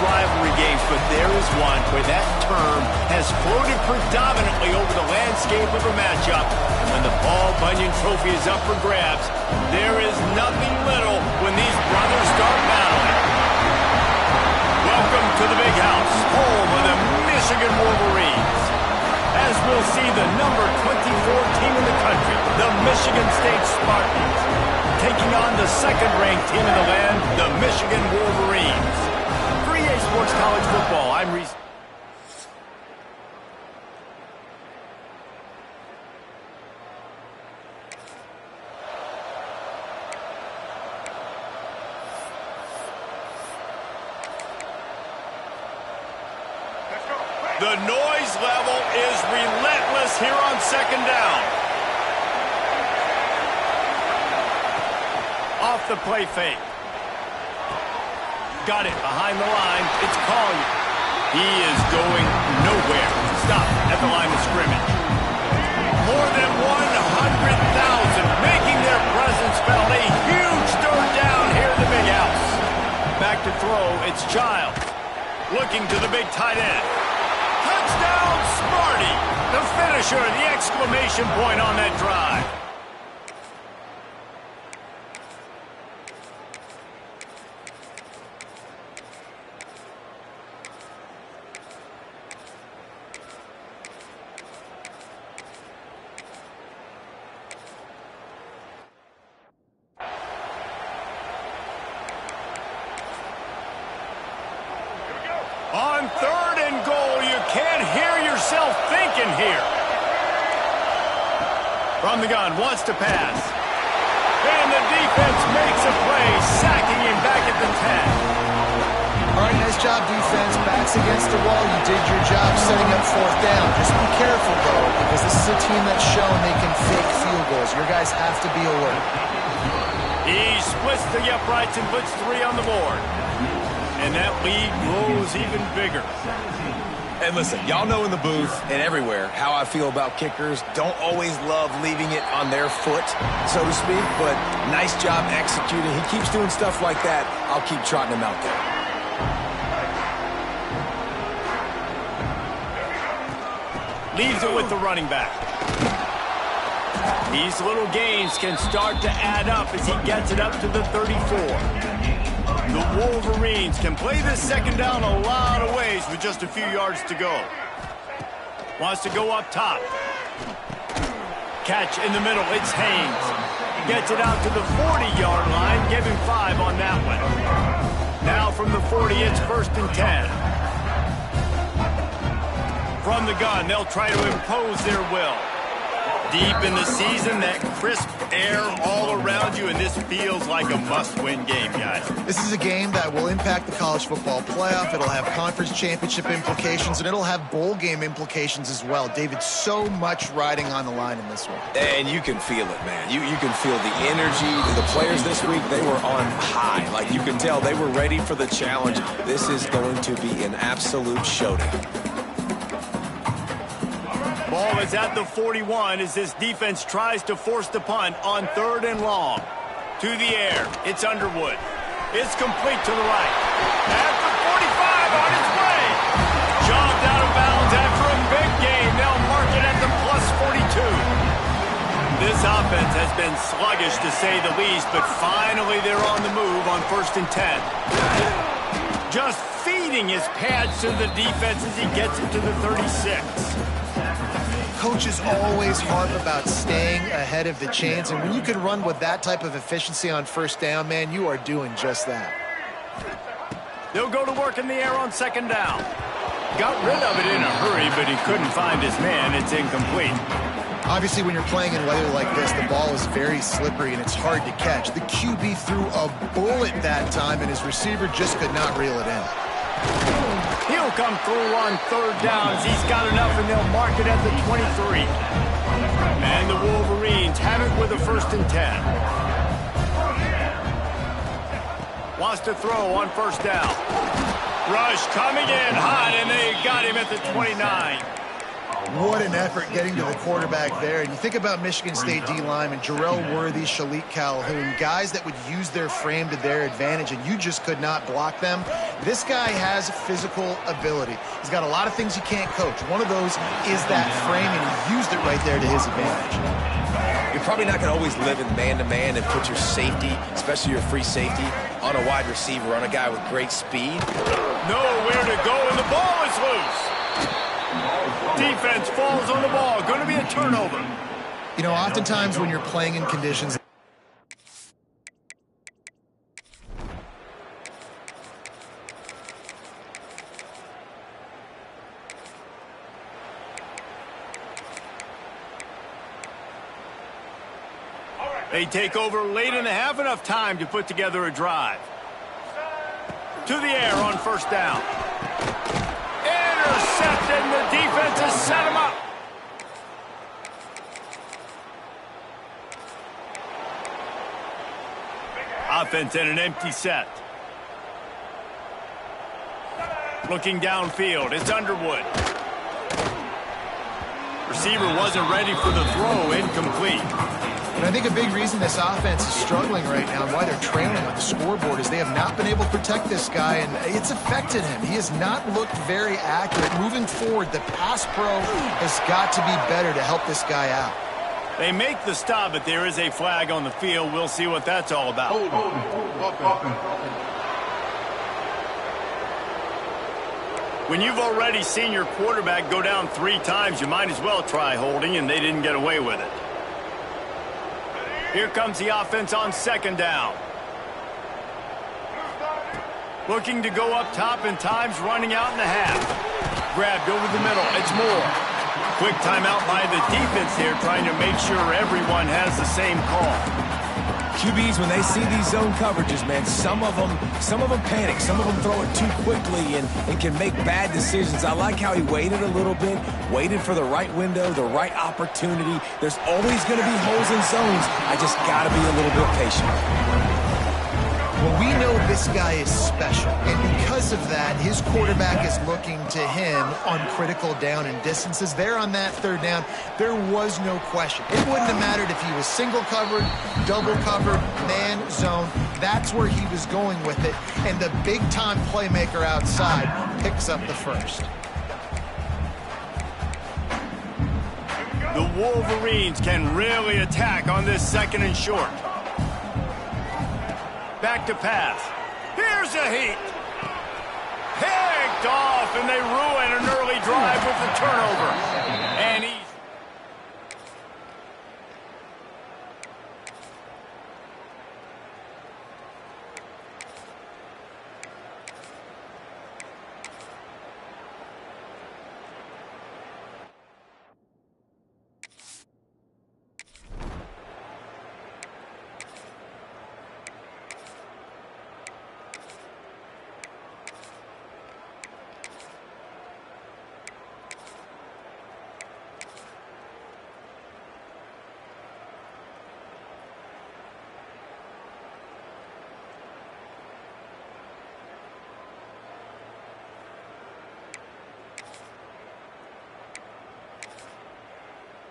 rivalry games, but there is one where that term has floated predominantly over the landscape of a matchup. And when the Paul Bunyan Trophy is up for grabs, there is nothing little when these brothers start battling. Welcome to the Big House, home of the Michigan Wolverines. As we'll see the number 24 team in the country, the Michigan State Spartans, taking on the second-ranked team in the land, the Michigan Wolverines. For EA Sports College Football, I'm Reese. The noise level is relentless here on second down. Off the play fake. Got it behind the line. It's Collier. He is going nowhere. Stop at the line of scrimmage. More than 100,000 making their presence felt. A huge third down here in the Big House. Back to throw. It's Childs. Looking to the big tight end. Touchdown, Smarty! The finisher, the exclamation point on that drive. On third and goal, you can't hear yourself thinking here. From the gun, wants to pass. And the defense makes a play, sacking him back at the 10. All right, nice job, defense. Backs against the wall. You did your job setting up fourth down. Just be careful, though, because this is a team that's shown they can fake field goals. Your guys have to be alert. He splits the uprights and puts 3 on the board. And that lead grows even bigger. And listen, y'all know in the booth and everywhere how I feel about kickers. Don't always love leaving it on their foot, so to speak, but nice job executing. He keeps doing stuff like that. I'll keep trotting him out there. Leaves it with the running back. These little gains can start to add up as he gets it up to the 34. The Wolverines can play this second down a lot of ways with just a few yards to go. Wants to go up top. Catch in the middle, it's Haynes. Gets it out to the 40-yard line, give him 5 on that one. Now from the 40, it's 1st and 10. From the gun, they'll try to impose their will. Deep in the season, that crisp air all around you, and this feels like a must-win game, guys. This is a game that will impact the college football playoff. It'll have conference championship implications, and it'll have bowl game implications as well. David, so much riding on the line in this one. And you can feel it, man. You can feel the energy. The players this week, they were on high. Like, you can tell they were ready for the challenge. This is going to be an absolute showdown. Ball is at the 41 as this defense tries to force the punt on 3rd and long. To the air, it's Underwood. It's complete to the right. At the 45 on its way. Jogged out of bounds after a big gain. They'll mark it at the +42. This offense has been sluggish to say the least, but finally they're on the move on 1st and 10. Just feeding his pads to the defense as he gets it to the 36. Coaches always harp about staying ahead of the chains, and when you can run with that type of efficiency on 1st down, man, you are doing just that. They'll go to work in the air on 2nd down. Got rid of it in a hurry, but he couldn't find his man. It's incomplete. Obviously, when you're playing in weather like this, the ball is very slippery and it's hard to catch. The QB threw a bullet that time, and his receiver just could not reel it in. He'll come through on 3rd downs. He's got enough, and they'll mark it at the 23. And the Wolverines have it with a 1st and 10. Wants to throw on 1st down. Rush coming in hot, and they got him at the 29. What an effort getting to the quarterback there. And you think about Michigan State D-linemen, Jarrell Worthy, Shalik Calhoun, guys that would use their frame to their advantage, and you just could not block them. This guy has physical ability. He's got a lot of things you can't coach. One of those is that frame, and he used it right there to his advantage. You're probably not going to always live in man-to-man and put your safety, especially your free safety, on a wide receiver, on a guy with great speed. Nowhere to go, and the ball is loose. Defense falls on the ball. Going to be a turnover. You know, oftentimes when you're playing in conditions... They take over late in the half, enough time to put together a drive. To the air on first down. Intercepted, and the defense has set him up. Offense in an empty set. Looking downfield, it's Underwood. Receiver wasn't ready for the throw, incomplete. And I think a big reason this offense is struggling right now and why they're trailing on the scoreboard is they have not been able to protect this guy, and it's affected him. He has not looked very accurate. Moving forward, the pass pro has got to be better to help this guy out. They make the stop, but there is a flag on the field. We'll see what that's all about. When you've already seen your quarterback go down 3 times, you might as well try holding, and they didn't get away with it. Here comes the offense on second down. Looking to go up top, and time's running out in the half. Grabbed over the middle. It's Moore. Quick timeout by the defense here, trying to make sure everyone has the same call. QBs, when they see these zone coverages, man, some of them panic. Some of them throw it too quickly and can make bad decisions. I like how he waited a little bit, waited for the right window, the right opportunity. There's always going to be holes in zones. I just got to be a little bit patient. Well, we know this guy is special, and because of that, his quarterback is looking to him on critical down and distances. There on that third down, there was no question. It wouldn't have mattered if he was single covered, double covered, man, zone. That's where he was going with it, and the big-time playmaker outside picks up the first. The Wolverines can really attack on this second and short. Back to pass. Here's a heat. Picked off, and they ruin an early drive with the turnover. And he...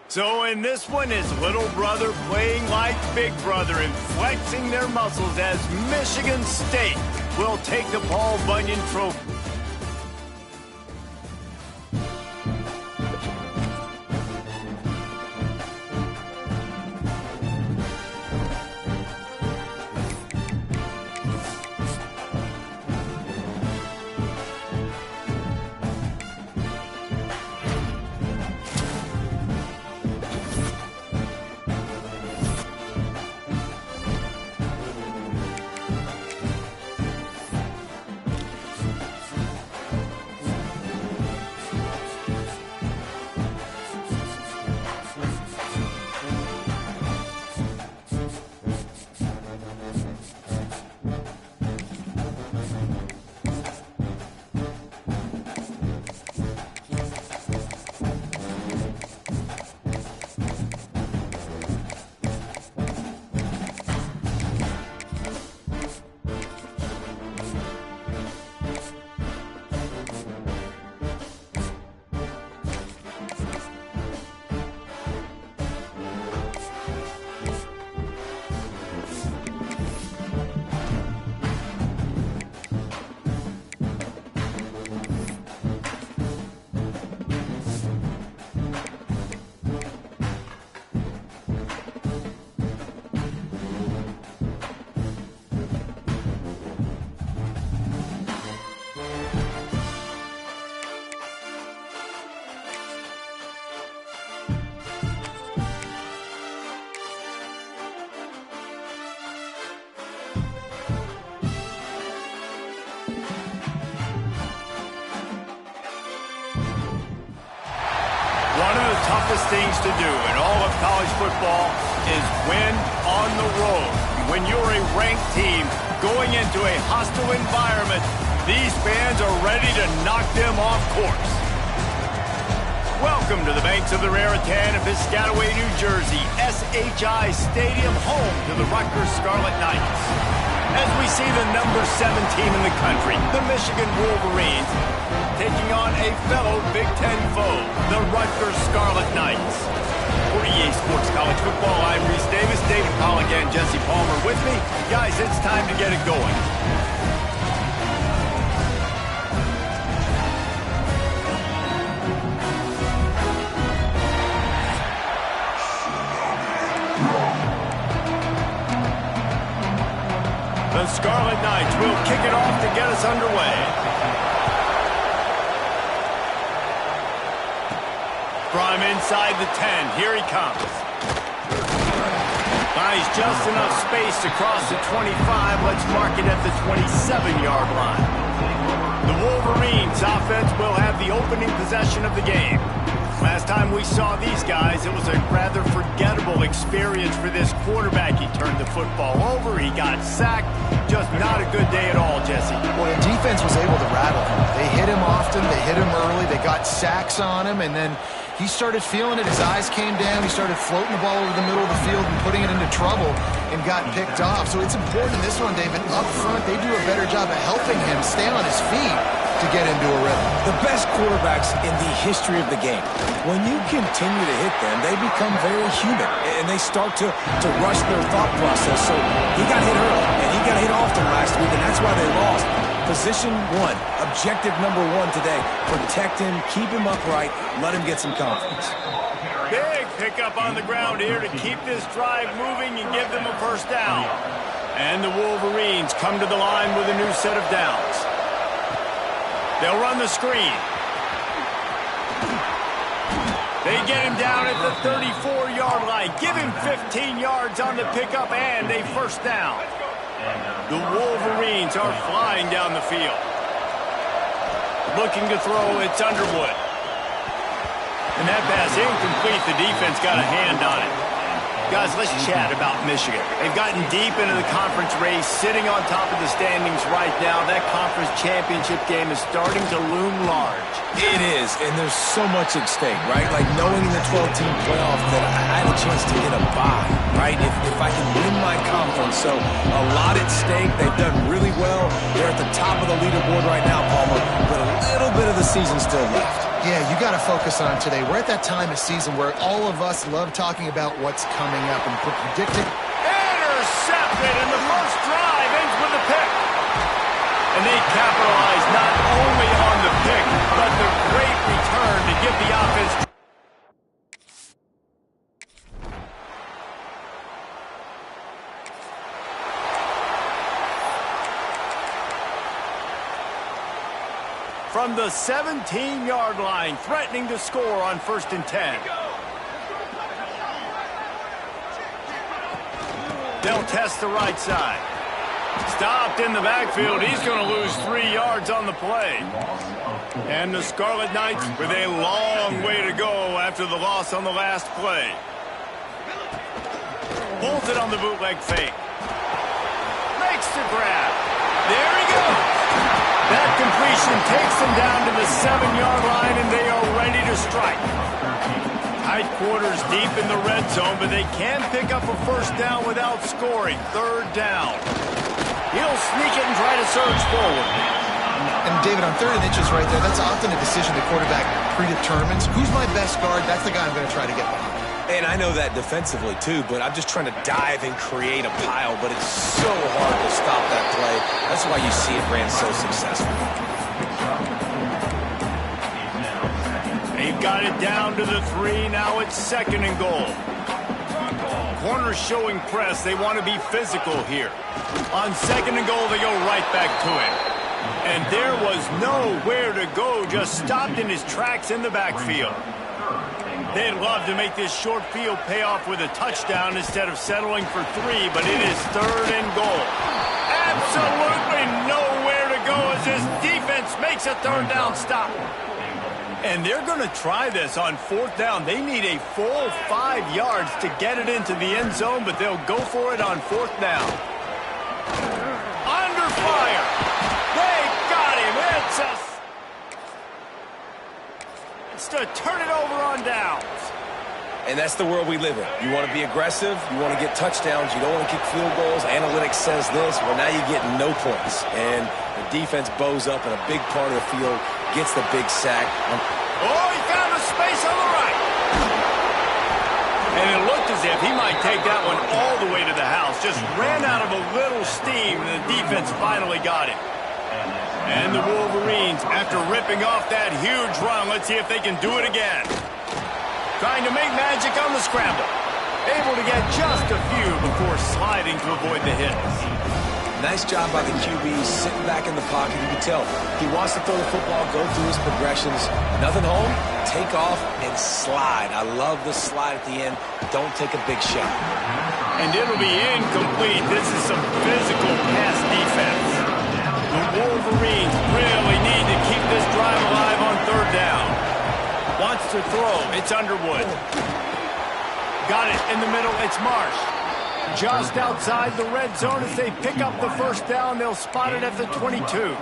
So in this one, is little brother playing like big brother and flexing their muscles as Michigan State will take the Paul Bunyan Trophy. One of the toughest things to do in all of college football is win on the road. When you're a ranked team going into a hostile environment, these fans are ready to knock them off course. Welcome to the banks of the Raritan in Piscataway, New Jersey, SHI Stadium, home to the Rutgers Scarlet Knights. As we see the number 7 team in the country, the Michigan Wolverines, taking on a fellow Big Ten foe, the Rutgers Scarlet Knights. For EA Sports College Football, I'm Reese Davis, David Pollock, and Jesse Palmer with me. Guys, it's time to get it going. The Scarlet Knights will kick it off to get us underway. From inside the 10, here he comes. Buys just enough space to cross the 25. Let's mark it at the 27-yard line. The Wolverines offense will have the opening possession of the game. Last time we saw these guys, it was a rather forgettable experience for this quarterback. He turned the football over, he got sacked. Just not a good day at all, Jesse. Well, the defense was able to rattle him. They hit him often, they hit him early, they got sacks on him, and then he started feeling it. His eyes came down, he started floating the ball over the middle of the field and putting it into trouble and got picked off. So it's important in this one, David, up front, they do a better job of helping him stay on his feet to get into a rhythm. The best quarterbacks in the history of the game, when you continue to hit them, they become very human, and they start to rush their thought process. So he got hit early, and he got hit often last week, and that's why they lost. Position 1, objective number 1 today. Protect him, keep him upright, let him get some confidence. Big pickup on the ground here to keep this drive moving and give them a first down. And the Wolverines come to the line with a new set of downs. They'll run the screen. They get him down at the 34-yard line. Give him 15 yards on the pickup and a first down. The Wolverines are flying down the field. Looking to throw, it's Underwood. And that pass incomplete. The defense got a hand on it. Guys, let's chat about Michigan. They've gotten deep into the conference race, sitting on top of the standings right now. That conference championship game is starting to loom large. It is, and there's so much at stake, right? Like knowing in the 12-team playoff that I had a chance to get a bye, right? If I can win my conference. So a lot at stake. They've done really well. They're at the top of the leaderboard right now, Palmer, but a little bit of the season still left. Yeah, you got to focus on today. We're at that time of season where all of us love talking about what's coming up and predicting. Intercepted, and the first drive ends with a pick. And they capitalize not only on the pick, but the great return to give the offense. From the 17-yard line, threatening to score on 1st and 10. They'll test the right side. Stopped in the backfield. He's going to lose 3 yards on the play. And the Scarlet Knights with a long way to go after the loss on the last play. Pulls it on the bootleg fake. Makes the grab. There he goes. That completion takes them down to the 7-yard line, and they are ready to strike. Tight quarters deep in the red zone, but they can pick up a first down without scoring. 3rd down. He'll sneak it and try to surge forward. And David, on 3rd and inches right there, that's often a decision the quarterback predetermines. Who's my best guard? That's the guy I'm going to try to get behind. And I know that defensively, too, but I'm just trying to dive and create a pile, but it's so hard to stop that play. That's why you see it ran so successful. They've got it down to the 3. Now it's 2nd and goal. Corners showing press. They want to be physical here. On 2nd and goal, they go right back to him. And there was nowhere to go, just stopped in his tracks in the backfield. They'd love to make this short field pay off with a touchdown instead of settling for 3, but it is 3rd and goal. Absolutely nowhere to go as this defense makes a 3rd down stop. And they're going to try this on 4th down. They need a full 5 yards to get it into the end zone, but they'll go for it on 4th down. Under fire. They got him. It's to turn it over on downs. And that's the world we live in. You want to be aggressive. You want to get touchdowns. You don't want to kick field goals. Analytics says this. Well, now you get no points. And the defense bows up in a big part of the field, gets the big sack. Oh, he found a space on the right. And it looked as if he might take that one all the way to the house. Just ran out of a little steam, and the defense finally got it. And the Wolverines, after ripping off that huge run, let's see if they can do it again. Trying to make magic on the scramble. Able to get just a few before sliding to avoid the hits. Nice job by the QB, sitting back in the pocket. You can tell he wants to throw the football, go through his progressions. Nothing home, take off, and slide. I love the slide at the end. Don't take a big shot. And it'll be incomplete. This is some physical pass defense. The Wolverines really need to keep this drive alive on 3rd down. Wants to throw. It's Underwood. Got it in the middle. It's Marsh. Just outside the red zone as they pick up the 1st down. They'll spot it at the 22.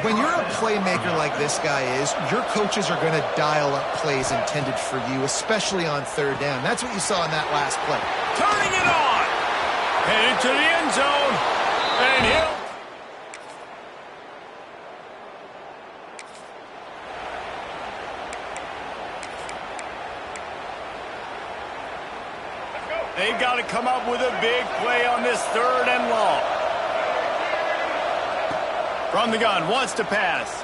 When you're a playmaker like this guy is, your coaches are going to dial up plays intended for you, especially on 3rd down. That's what you saw in that last play. Turning it on. Headed to the end zone. And he'll... They've got to come up with a big play on this 3rd and long. From the gun, wants to pass.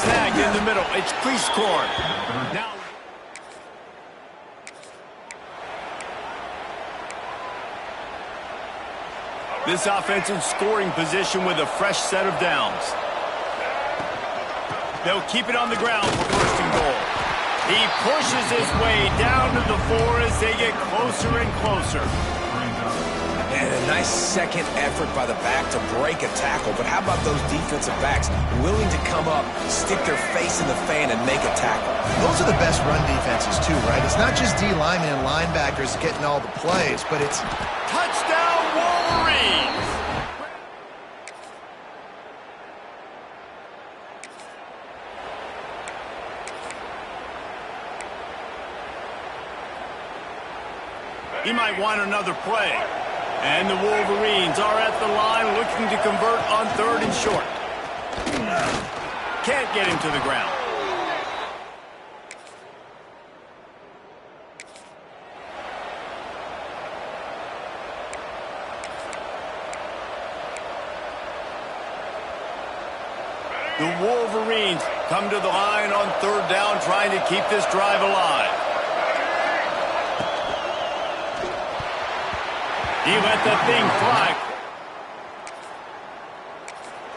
Snagged in the middle. It's crease corn. Now, this offense in scoring position with a fresh set of downs. They'll keep it on the ground for 1st and goal. He pushes his way down to the 4 as they get closer and closer. And a nice second effort by the back to break a tackle. But how about those defensive backs willing to come up, stick their face in the fan, and make a tackle? Those are the best run defenses, too, right? It's not just D linemen and linebackers getting all the plays, but it's... Touchdown, Wolverines! He might want another play. And the Wolverines are at the line looking to convert on 3rd and short. Can't get him to the ground. The Wolverines come to the line on 3rd down, trying to keep this drive alive. He let that thing fly.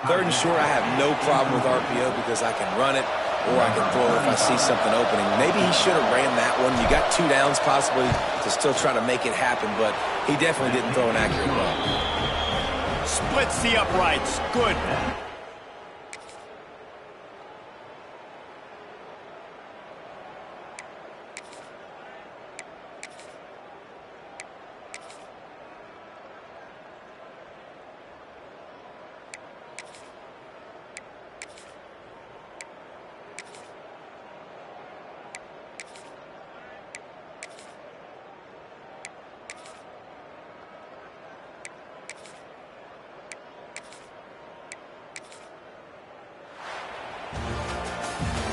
3rd and short, I have no problem with RPO because I can run it or I can throw it if I see something opening. Maybe he should have ran that one. You got 2 downs possibly to still try to make it happen, but he definitely didn't throw an accurate ball. Splits the uprights. Good.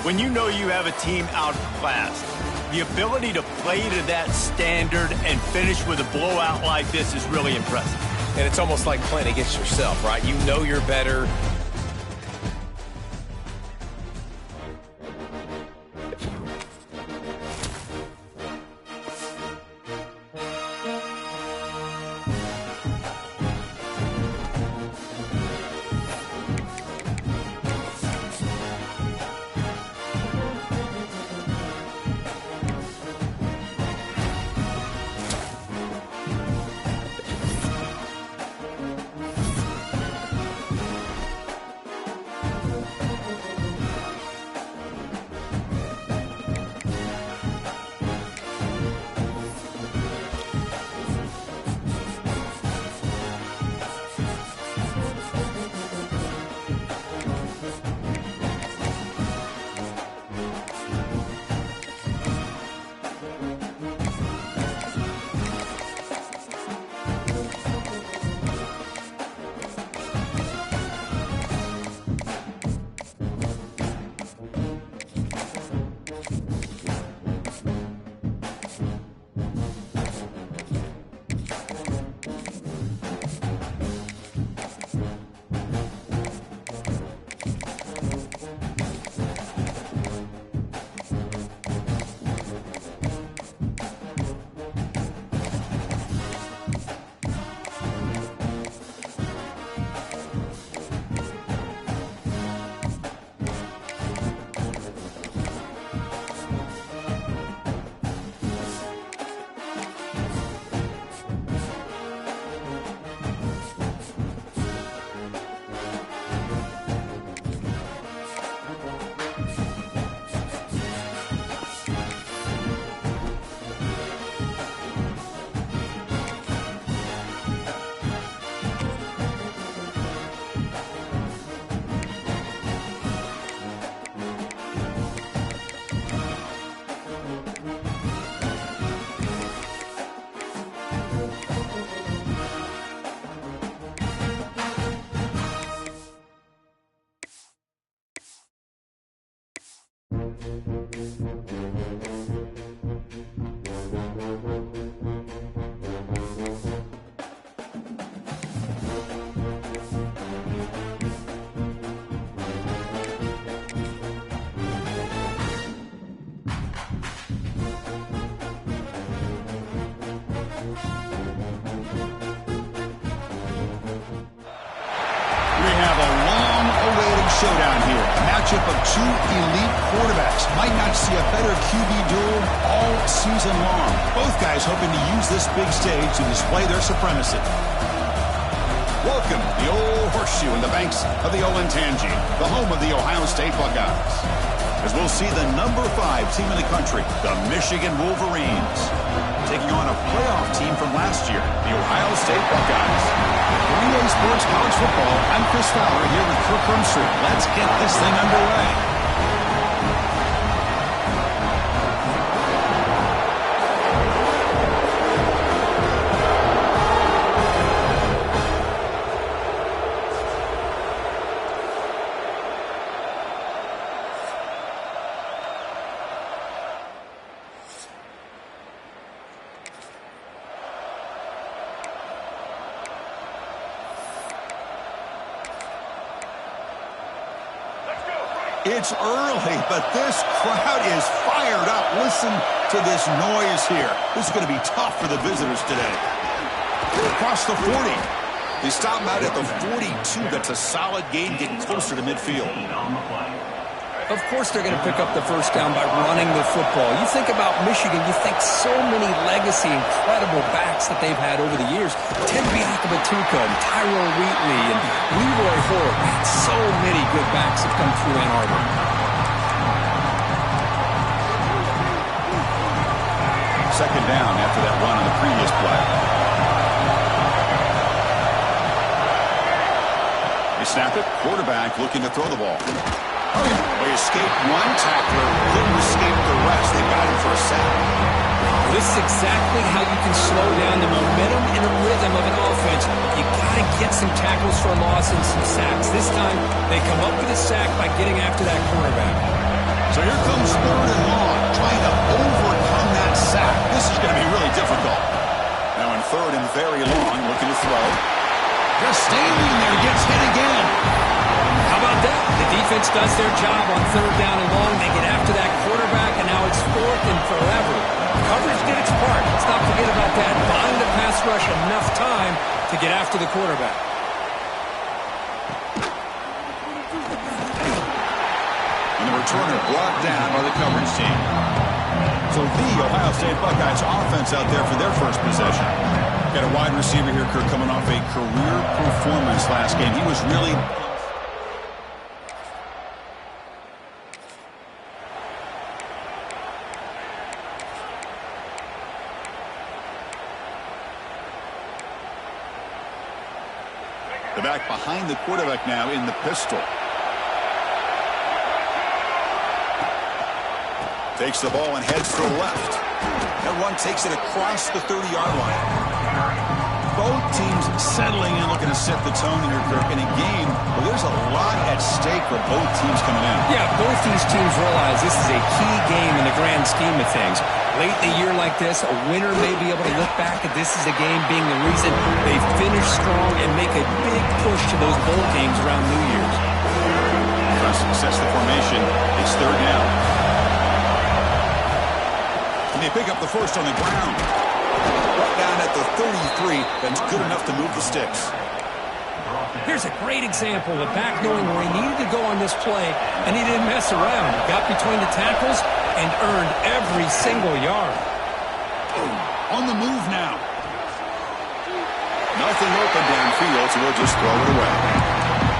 When you know you have a team outclassed, the ability to play to that standard and finish with a blowout like this is really impressive. And it's almost like playing against yourself, right? You know you're better. showdown here. A matchup of two elite quarterbacks. Might not see a better QB duel all season long. Both guys hoping to use this big stage to display their supremacy. Welcome to the old horseshoe in the banks of the Olentangy, the home of the Ohio State Buckeyes. As we'll see the number 5 team in the country, the Michigan Wolverines, taking on a playoff team from last year, the Ohio State Buckeyes. Relay Sports College Football, I'm Chris Fowler here with Kirk Rumstree. Let's get this thing underway. It's early, but this crowd is fired up. Listen to this noise here. This is going to be tough for the visitors today. Across the 40. They stop him out at the 42. That's a solid gain, getting closer to midfield. Of course they're going to pick up the first down by running the football. You think about Michigan, you think so many legacy, incredible backs that they've had over the years. Ted Biakabatuka and Tyrone Wheatley and Leroy Hoare. Man, so many good backs have come through Ann Arbor. Second down after that run on the previous play. They snap it. Quarterback looking to throw the ball. They escaped one tackler, couldn't escape the rest. They got him for a sack. This is exactly how you can slow down the momentum and the rhythm of an offense. You got to get some tackles for a loss and some sacks. This time, they come up with a sack by getting after that cornerback. So here comes third and long, trying to overcome that sack. This is going to be really difficult. Now in third and very long, looking to throw. Just standing there, gets hit again. How about that? The defense does their job on third down and long. They get after that quarterback, and now it's fourth and forever. Coverage did its part. Let's not forget about that. Buying the pass rush enough time to get after the quarterback. And the returner brought down by the coverage team. So the Ohio State Buckeyes offense out there for their first possession. Got a wide receiver here, Kirk, coming off a career performance last game. He was really... The back behind the quarterback now in the pistol. Takes the ball and heads to the left. That run takes it across the 30-yard line. Both teams settling in, looking to set the tone here, Kirk, in a game where there's a lot at stake for both teams coming in. Yeah, both these teams realize this is a key game in the grand scheme of things. Late in a year like this, a winner may be able to look back at this as a game being the reason they finish strong and make a big push to those bowl games around New Year's. Sets the formation. It's third down. And they pick up the first on the ground. Right down at the 33. That's good enough to move the sticks. Here's a great example of a back knowing where he needed to go on this play, and he didn't mess around. He got between the tackles and earned every single yard. On the move now. Nothing open downfield, so we'll just throw it away.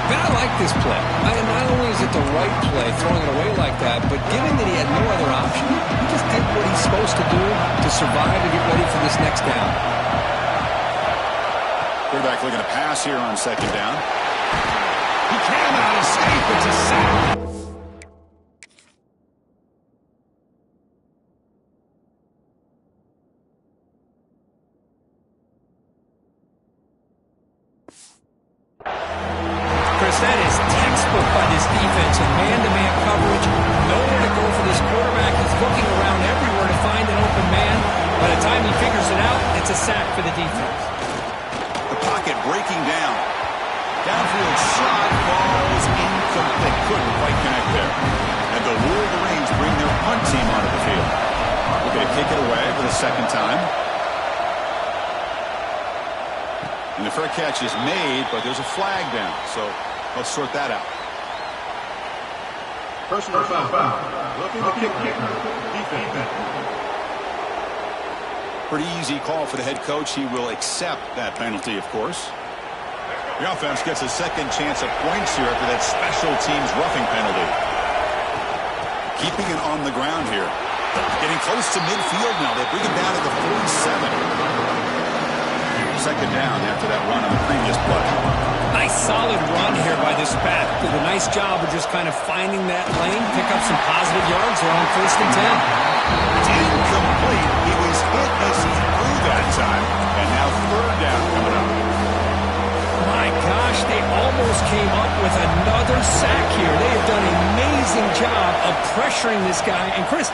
And I like this play. Not only is it the right play, throwing it away like that, but given that he had no other option, he just did what he's supposed to do to survive and get ready for this next down. Quarterback looking to pass here on second down. He cannot escape. It's a sack. That is textbook by this defense in man-to-man coverage. Nowhere to go for this quarterback. He's looking around everywhere to find an open man. By the time he figures it out, it's a sack for the defense. The pocket breaking down. Downfield shot falls incomplete. Couldn't quite connect there. And the Wolverines bring their punt team onto the field. Looking to kick it away for the second time. And the fair catch is made, but there's a flag down. So let's sort that out. Personal foul. Looking to kick. Defense. Pretty easy call for the head coach. He will accept that penalty, of course. The offense gets a second chance at points here after that special teams roughing penalty. Keeping it on the ground here. Getting close to midfield now. They bring it down to the 47. Second down after that run on the previous play. Nice solid run here by this back. Did a nice job of just kind of finding that lane, pick up some positive yards there on 1st and 10. It's incomplete. He was hit as he threw that time. And now third down coming up. My gosh, they almost came up with another sack here. They have done an amazing job of pressuring this guy. And Chris,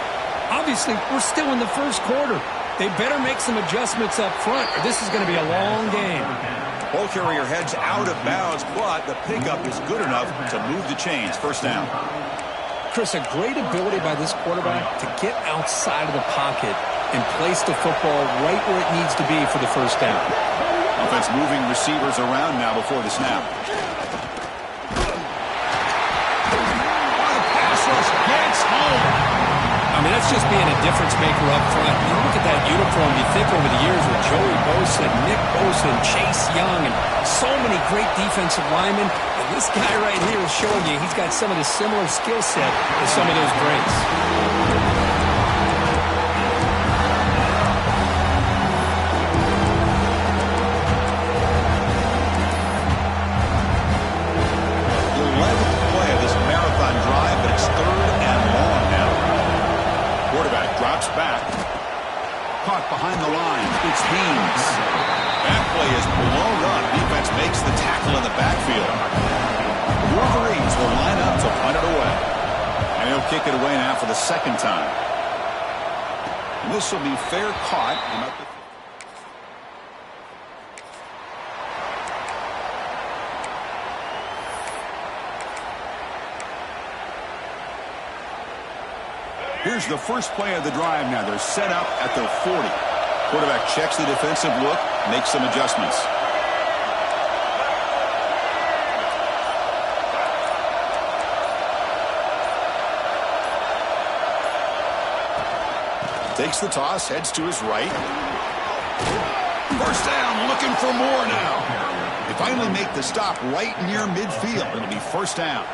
obviously, we're still in the first quarter. They better make some adjustments up front, or this is going to be a long game. Ball carrier heads out of bounds, but the pickup is good enough to move the chains. First down. Chris, a great ability by this quarterback to get outside of the pocket and place the football right where it needs to be for the first down. Offense moving receivers around now before the snap. The pass rush gets home. I mean, that's just being a difference maker up front. You look at that uniform, you think over the years with Joey Bosa, Nick Bosa, and Chase Young, and so many great defensive linemen. And this guy right here is showing you he's got some of the similar skill set as some of those greats. Drops back. Caught behind the line. It's Haynes. That play is blown up. Defense makes the tackle in the backfield. The Wolverines will line up to punt it away. And he'll kick it away now for the second time. And this will be fair caught. And up the Here's the first play of the drive now. They're set up at their 40. Quarterback checks the defensive look, makes some adjustments. Takes the toss, heads to his right. First down, looking for more now. They finally make the stop right near midfield. It'll be first down.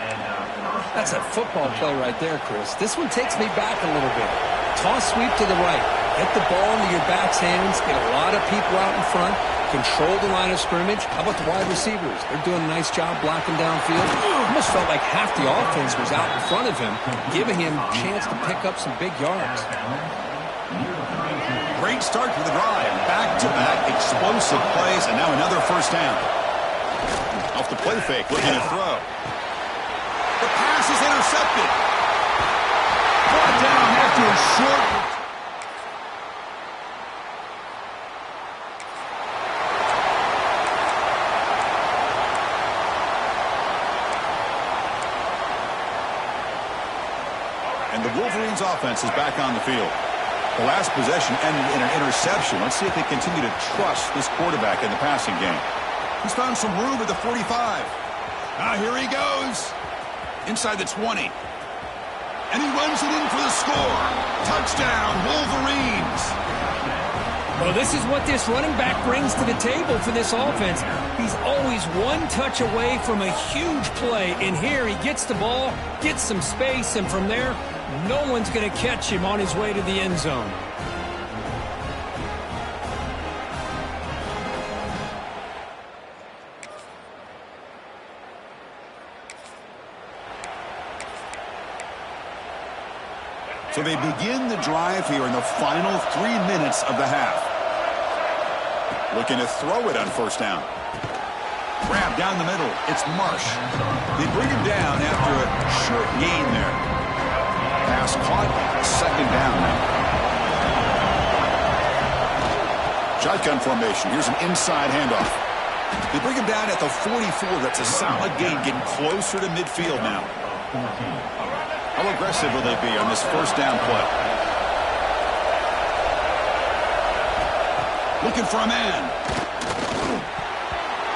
That's a football play right there, Chris. This one takes me back a little bit. Toss sweep to the right. Get the ball into your back's hands. Get a lot of people out in front. Control the line of scrimmage. How about the wide receivers? They're doing a nice job blocking downfield. Almost felt like half the offense was out in front of him, giving him a chance to pick up some big yards. Great start to the drive. Back-to-back explosive plays, and now another first down. Off the play fake, looking to throw. The pass is intercepted. Brought down after a short. And the Wolverines offense is back on the field. The last possession ended in an interception. Let's see if they continue to trust this quarterback in the passing game. He's found some room at the 45. Now here he goes. Inside the 20. And he runs it in for the score. Touchdown, Wolverines. Well, this is what this running back brings to the table for this offense. He's always one touch away from a huge play. And here he gets the ball, gets some space, and from there, no one's going to catch him on his way to the end zone. So they begin the drive here in the final 3 minutes of the half. Looking to throw it on first down. Grab down the middle. It's Marsh. They bring him down after a short gain there. Pass caught. Second down now. Shotgun formation. Here's an inside handoff. They bring him down at the 44. That's a solid gain, getting closer to midfield now. How aggressive will they be on this first down play? Looking for a man.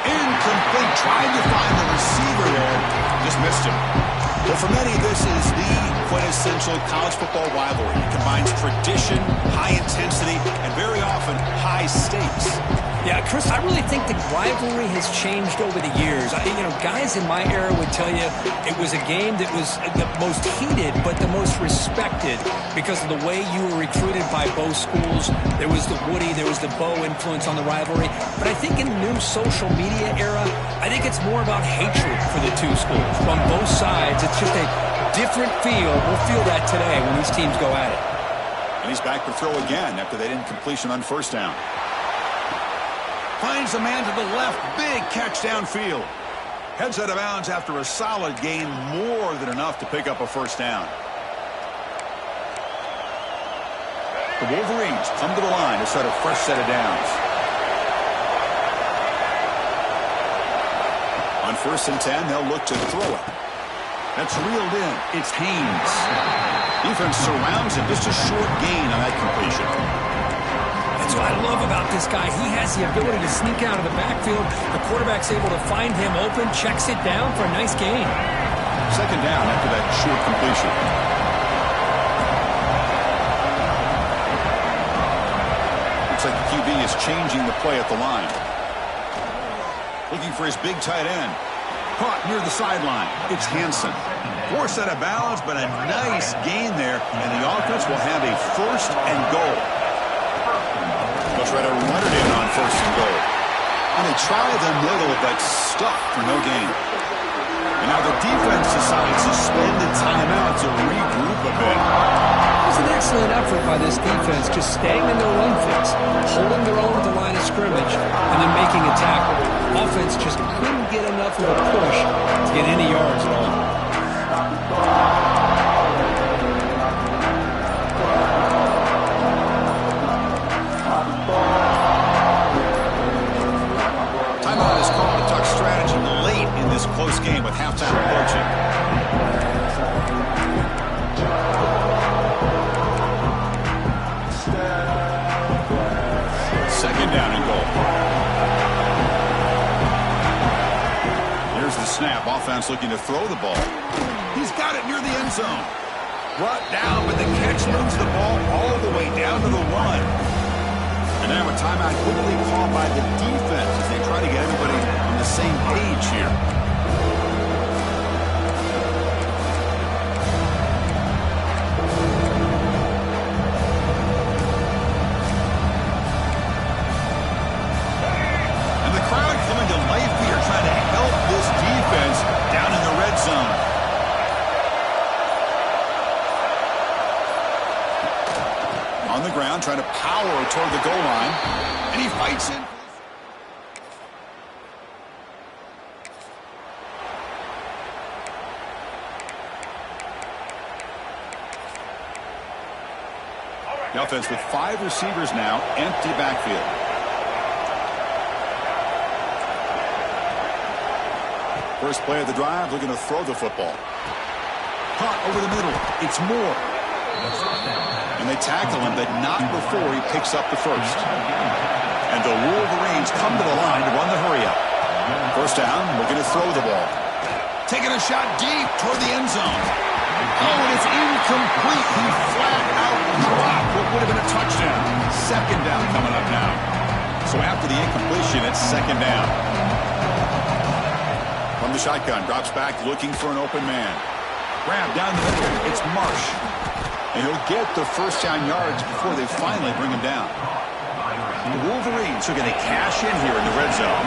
Incomplete. Tried to find the receiver there. Just missed him. Well, for many, this is the quintessential college football rivalry. It combines tradition, high intensity, and very often high stakes. Yeah, Chris, I really think the rivalry has changed over the years. Guys in my era would tell you it was a game that was the most heated but the most respected because of the way you were recruited by both schools. There was the Woody, there was the Bo influence on the rivalry. But I think in the new social media era, I think it's more about hatred for the two schools. From both sides, it's just a different feel. We'll feel that today when these teams go at it. And he's back to throw again after that incompletion on first down. Finds a man to the left. Big catch downfield. Heads out of bounds after a solid gain, more than enough to pick up a first down. The Wolverines come to the line to set a fresh set of downs. On 1st and 10, they'll look to throw it. That's reeled in. It's Haynes. Defense surrounds him. Just a short gain on that completion. That's what I love about this guy. He has the ability to sneak out of the backfield. The quarterback's able to find him open, checks it down for a nice gain. Second down after that short completion. Looks like the QB is changing the play at the line. Looking for his big tight end. Caught near the sideline. It's Hansen. Forced out of bounds, but a nice gain there, and the offense will have a 1st and goal. They'll try to run it in on 1st and goal. And they try the middle, but stuck for no gain. And now the defense decides to spend a timeout to regroup a bit. It was an excellent effort by this defense, just staying in their run fix, holding their own at the line of scrimmage, and then making a tackle. Offense just couldn't get enough of a push to get any yards at all. Timeout is called to talk strategy late in this close game with halftime approaching. Second down and goal. Here's the snap. Offense looking to throw the ball. He's got it near the end zone. Brought down, but the catch moves the ball all the way down to the 1. And now a timeout quickly called by the defense as they try to get everybody on the same page here. And the crowd coming to life here, trying to help this defense down in the red zone. On the ground, trying to power toward the goal line. And he fights it. The offense with 5 receivers now, empty backfield. First play of the drive, looking to throw the football. Caught over the middle. It's Moore. And they tackle him, but not before he picks up the first. And the Wolverines come to the line to run the hurry-up. First down, looking to throw the ball. Taking a shot deep toward the end zone. Oh, and it's incomplete. He flat out dropped what would have been a touchdown. Second down coming up now. So after the incompletion, it's second down. From the shotgun, drops back, looking for an open man. Grab down the middle. It's Marsh. And he'll get the first down yards before they finally bring him down. The Wolverines are going to cash in here in the red zone.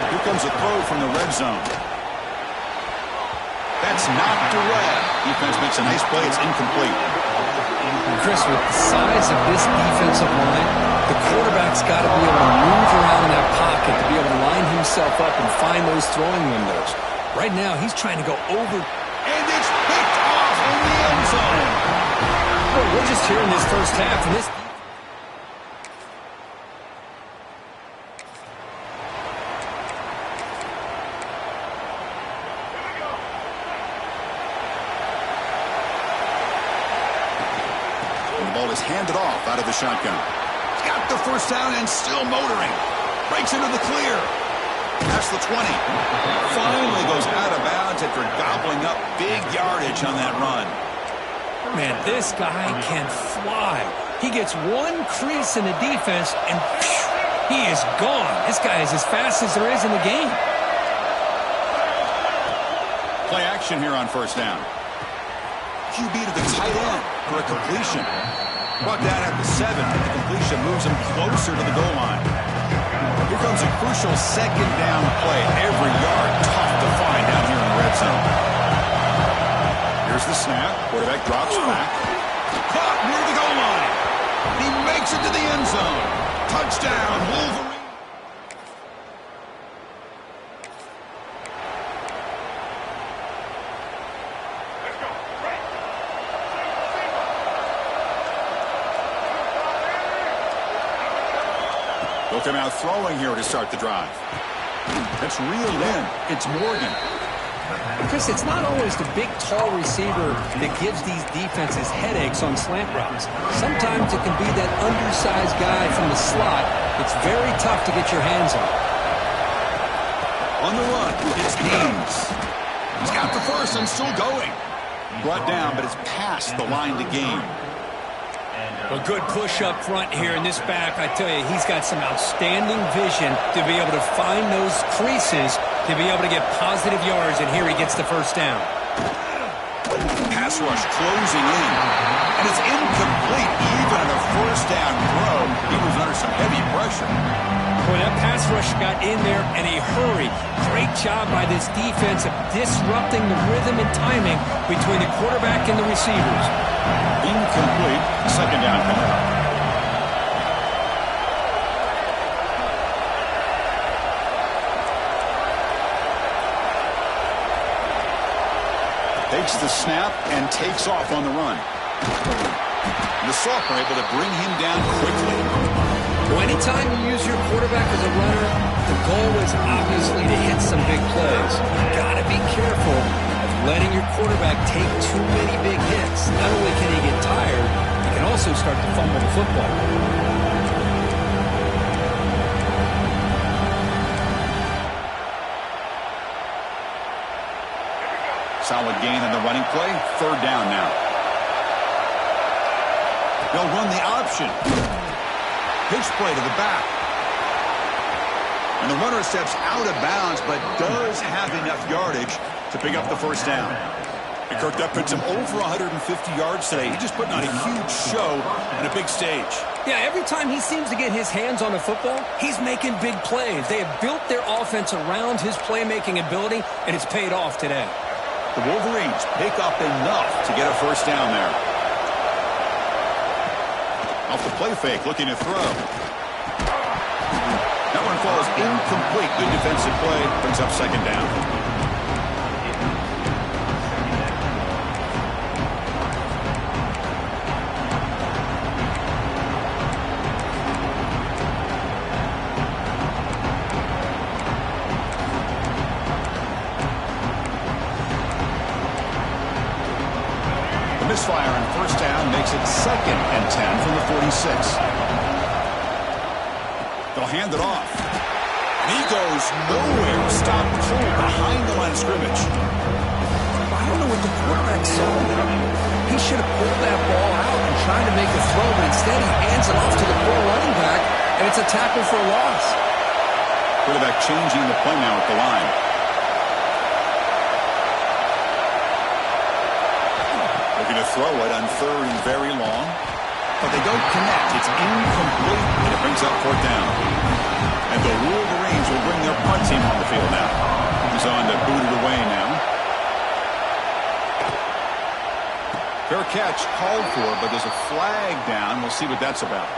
Here comes a throw from the red zone. That's knocked away. Defense makes a nice play. It's incomplete. Chris, with the size of this defensive line, the quarterback's got to be able to move around that pocket to be able to line himself up and find those throwing windows. Right now, he's trying to go over. And it's picked off in the end zone. Well, we're just here in this first half, and this... The ball is handed off out of the shotgun. He's got the first down and still motoring. Breaks into the clear. Past the 20. Finally goes out of bounds after gobbling up big yardage on that run. Man, this guy can fly. He gets one crease in the defense, and phew, he is gone. This guy is as fast as there is in the game. Play action here on first down. QB to the tight end for a completion. Brought down at the 7, and the completion moves him closer to the goal line. Here comes a crucial second down play. Every yard tough to find down here in the red zone. Here's the snap. Quarterback drops back. Caught near the goal line. He makes it to the end zone. Touchdown, Wolverine. They'll come out throwing here to start the drive. That's reeled in. It's Morgan. Chris, it's not always the big, tall receiver that gives these defenses headaches on slant routes. Sometimes it can be that undersized guy from the slot. It's very tough to get your hands on. On the run, it's Haynes. He's got the first and still going. Brought down, but it's past the line to gain. A good push up front here in this back. I tell you, he's got some outstanding vision to be able to find those creases, to be able to get positive yards, and here he gets the first down. Pass rush closing in, and it's incomplete. Even on a first down throw, he was under some heavy pressure. Boy, that pass rush got in there in a hurry. Great job by this defense of disrupting the rhythm and timing between the quarterback and the receivers. Incomplete. Second down coming up. Takes the snap and takes off on the run. The sophomore able to bring him down quickly. Well, anytime you use your quarterback as a runner, the goal is obviously to hit some big plays. You've got to be careful of letting your quarterback take too many big hits. Not only can he get tired, he can also start to fumble the football. Solid gain on the running play. Third down now. They'll run the option. Pitch play to the back. And the runner steps out of bounds, but does have enough yardage to pick up the first down. And Kirk, that puts him over 150 yards today. He's just putting on a huge show on a big stage. Yeah, every time he seems to get his hands on the football, he's making big plays. They have built their offense around his playmaking ability, and it's paid off today. The Wolverines pick up enough to get a first down there. Off the play fake, looking to throw. That one falls incomplete. Good defensive play. Brings up second down. Misfire on first down makes it 2nd and 10 from the 46. They'll hand it off. And he goes nowhere. Stopped cold behind the line of scrimmage. I don't know what the quarterback saw there. He should have pulled that ball out and tried to make a throw, but instead he hands it off to the poor running back, and it's a tackle for a loss. Quarterback changing the play now at the line. Looking to throw it on third and very long. But they don't connect. It's incomplete, and it brings up fourth down. And the Wolverines will bring their punt team on the field now. He's on to boot it away now. Fair catch called for, but there's a flag down. We'll see what that's about.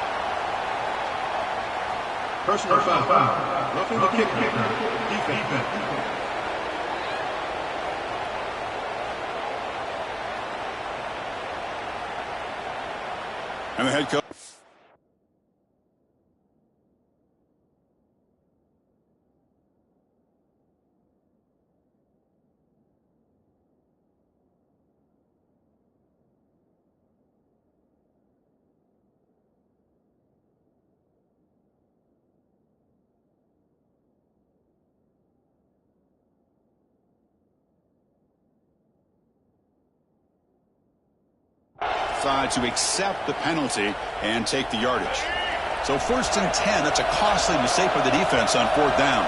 Personal foul. Roughing the kicker. Defense. And the head coach. decide to accept the penalty and take the yardage. So 1st and 10, that's a costly mistake for the defense on 4th down.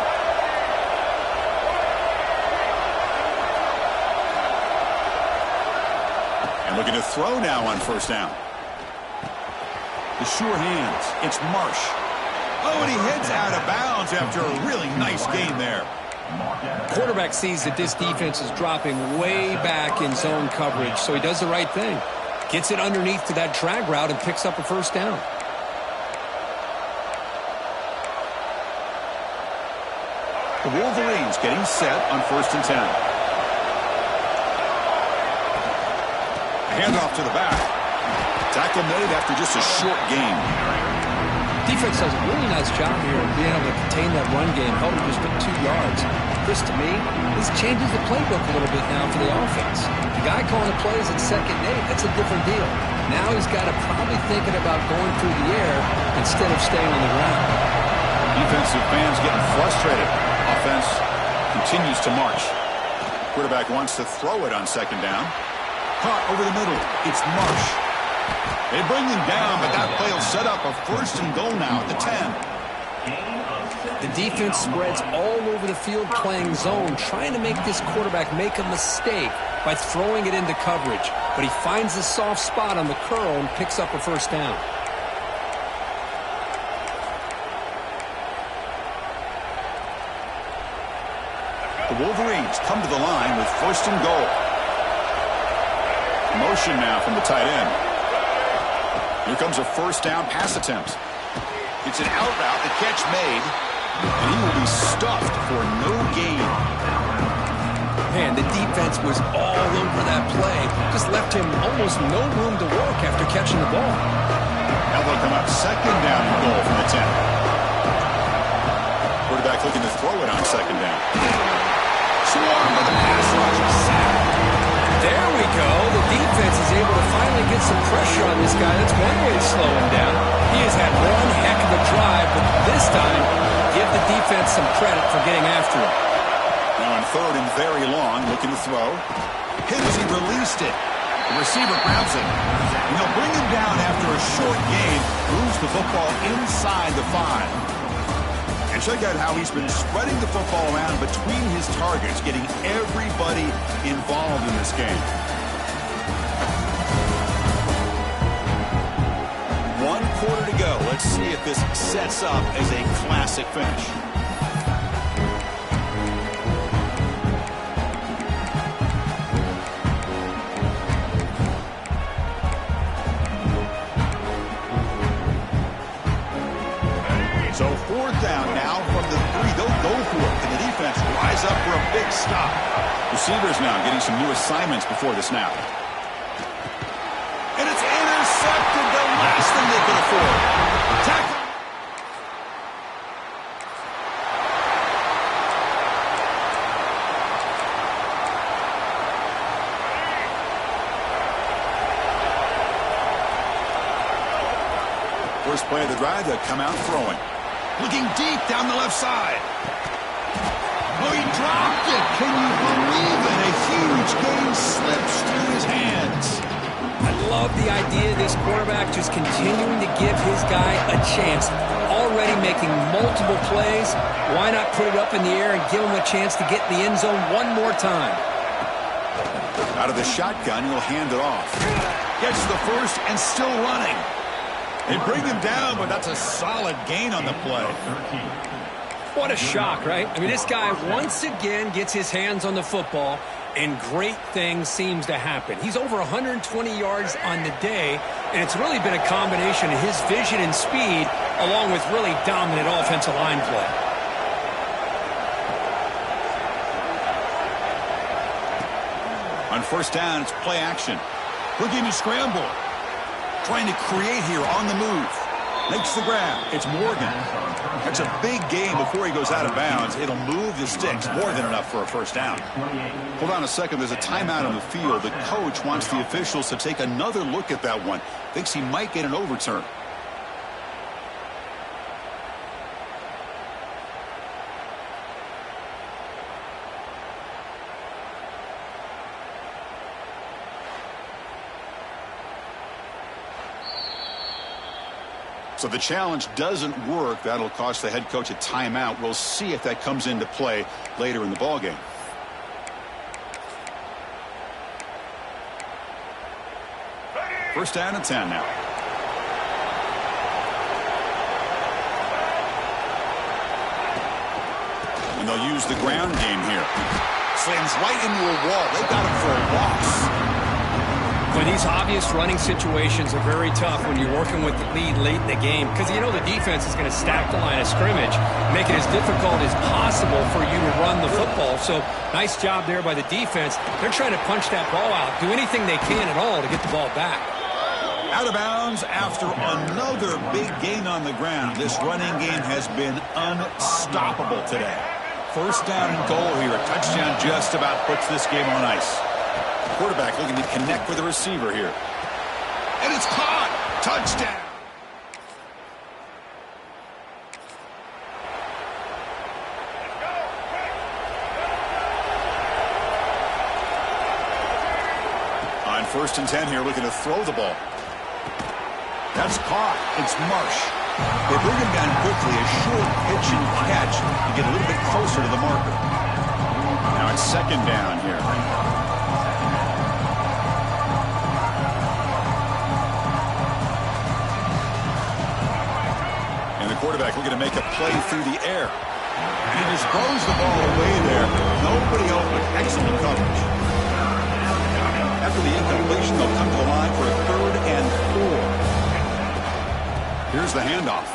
And looking to throw now on 1st down. The sure hands. It's Marsh. Oh, and he heads out of bounds after a really nice gain there. Quarterback sees that this defense is dropping way back in zone coverage, so he does the right thing. Gets it underneath to that drag route and picks up a 1st down. The Wolverines getting set on 1st and 10. A handoff to the back. Tackle made after just a short gain. Defense does a really nice job here of being able to contain that run game, held him just at 2 yards. Chris, to me, this changes the playbook a little bit now for the offense. The guy calling the plays at 2nd and 8, that's a different deal. Now he's got to probably thinking about going through the air instead of staying on the ground. Defensive fans getting frustrated. Offense continues to march. Quarterback wants to throw it on 2nd down. Caught over the middle. It's Marsh. They bring him down, but that play will set up a 1st and goal now at the 10. The defense spreads all over the field playing zone, trying to make this quarterback make a mistake by throwing it into coverage. But he finds a soft spot on the curl and picks up a 1st down. The Wolverines come to the line with 1st and goal. Motion now from the tight end. Here comes a 1st down pass attempt. It's an out route, the catch made, and he will be stuffed for no gain. Man, the defense was all over that play. Just left him almost no room to work after catching the ball. Now they'll come up 2nd down and goal from the 10. Quarterback looking to throw it on 2nd down. Swarm with a pass rush sack. There we go. The defense is able to finally get some pressure on this guy. That's one way to slow him down. He has had one heck of a drive, but this time, give the defense some credit for getting after him. Now on 3rd and very long, looking to throw. Hit as he released it. The receiver grabs it. And he'll bring him down after a short gain. Moves the football inside the 5. And check out how he's been spreading the football around between his targets, getting everybody involved in this game. 1 quarter to go. Let's see if this sets up as a classic finish. So 4th down now from the 3. They'll go for it. Can the defense rise up for a big stop? Receivers now getting some new assignments before the snap. And it's intercepted. The last thing they could afford. Tackle. First play of the drive, they'll come out throwing. Looking deep down the left side. Oh, he dropped it. Can you believe it? A huge gain slips through his hands. I love the idea of this quarterback just continuing to give his guy a chance. Already making multiple plays. Why not put it up in the air and give him a chance to get in the end zone one more time? Out of the shotgun, he'll hand it off. Gets the 1st and still running. They bring him down, but that's a solid gain on the play. What a shock, right? I mean, this guy once again gets his hands on the football, and great things seems to happen. He's over 120 yards on the day, and it's really been a combination of his vision and speed, along with really dominant offensive line play. On 1st down, it's play action. Looking to scramble. Trying to create here on the move. Makes the grab. It's Morgan. That's a big gain before he goes out of bounds. It'll move the sticks. More than enough for a 1st down. Hold on a second. There's a timeout on the field. The coach wants the officials to take another look at that one. Thinks he might get an overturn. So the challenge doesn't work. That'll cost the head coach a timeout. We'll see if that comes into play later in the ballgame. First down and 10 now. And they'll use the ground game here. Slams right into a wall. They got him for a loss. Well, these obvious running situations are very tough when you're working with the lead late in the game because you know the defense is going to stack the line of scrimmage, make it as difficult as possible for you to run the football. So nice job there by the defense. They're trying to punch that ball out, do anything they can at all to get the ball back. Out of bounds after another big gain on the ground. This running game has been unstoppable today. First down and goal here. A touchdown just about puts this game on ice. Quarterback looking to connect with the receiver here. And it's caught. Touchdown. On first and 10 here, looking to throw the ball. That's caught. It's Marsh. They bring him down quickly. A short pitch and catch to get a little bit closer to the marker. Now it's second down here. And the quarterback looking to make a play through the air. And he just throws the ball away there. Nobody open. Excellent coverage. After the incompletion, they'll come to the line for a 3rd and 4. Here's the handoff.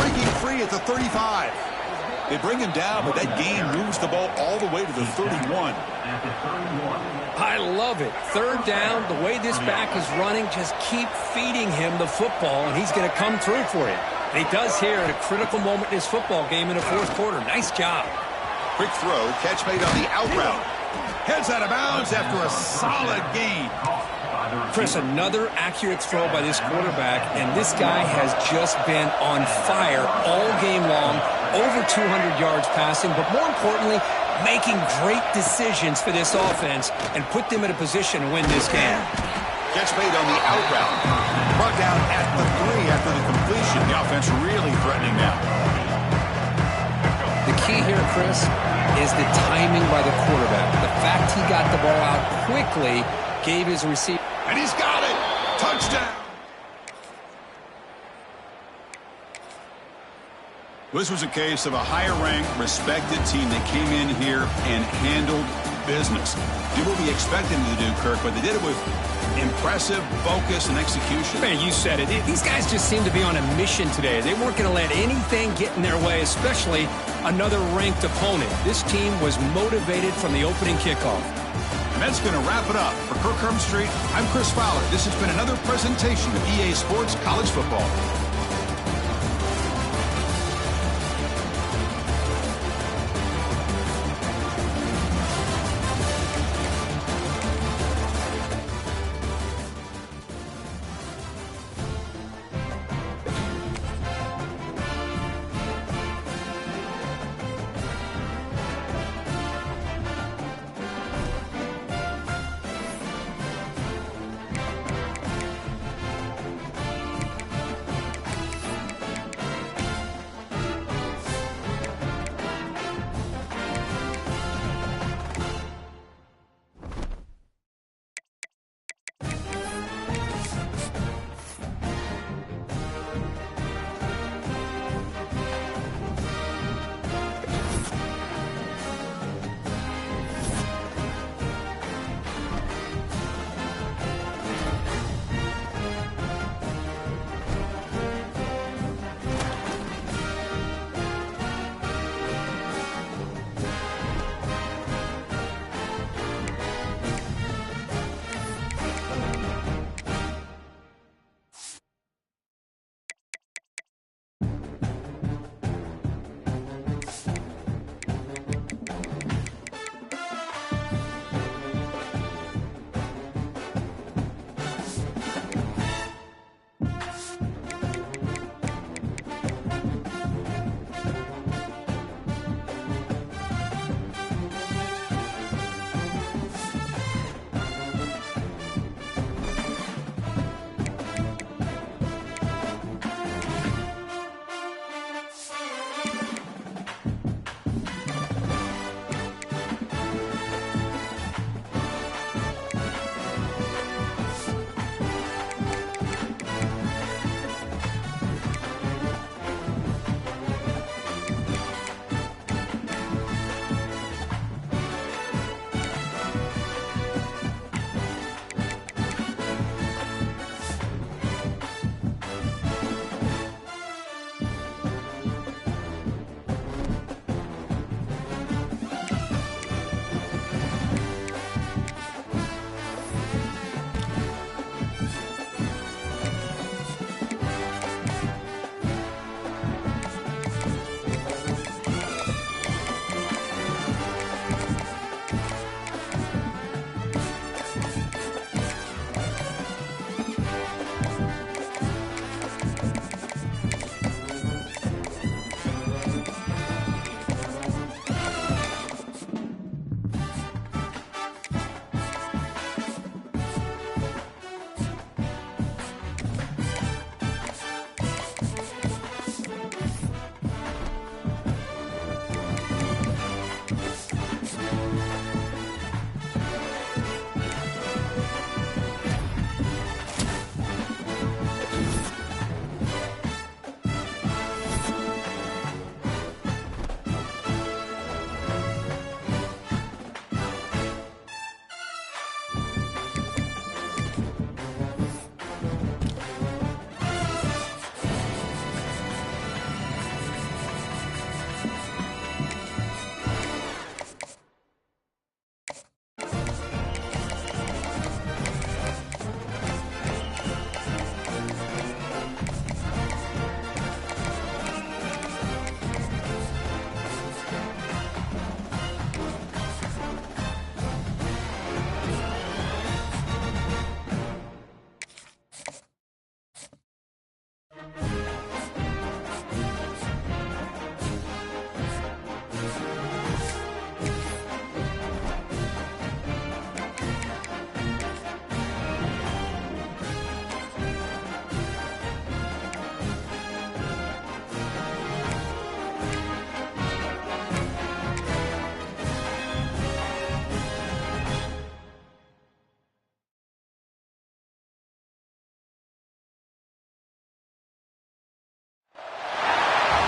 Breaking free at the 35. They bring him down, but that gain moves the ball all the way to the 31. I love it. Third down, the way this back is running, just keep feeding him the football, and he's going to come through for you. And he does here at a critical moment in his football game in the fourth quarter. Nice job. Quick throw, catch made on the out route. Heads out of bounds after a solid gain. Chris, another accurate throw by this quarterback, and this guy has just been on fire all game long, over 200 yards passing, but more importantly, making great decisions for this offense and put them in a position to win this game. Catch made on the out route. Brought down at the 3 after the completion. The offense really threatening now. The key here, Chris, is the timing by the quarterback. The fact he got the ball out quickly gave his receiver. And he's got it. Touchdown. This was a case of a higher-ranked, respected team that came in here and handled business. Did what we expected them to do, Kirk, but they did it with impressive focus and execution. Man, you said it. These guys just seem to be on a mission today. They weren't going to let anything get in their way, especially another ranked opponent. This team was motivated from the opening kickoff. And that's going to wrap it up. For Kirk Street, I'm Chris Fowler. This has been another presentation of EA Sports College Football.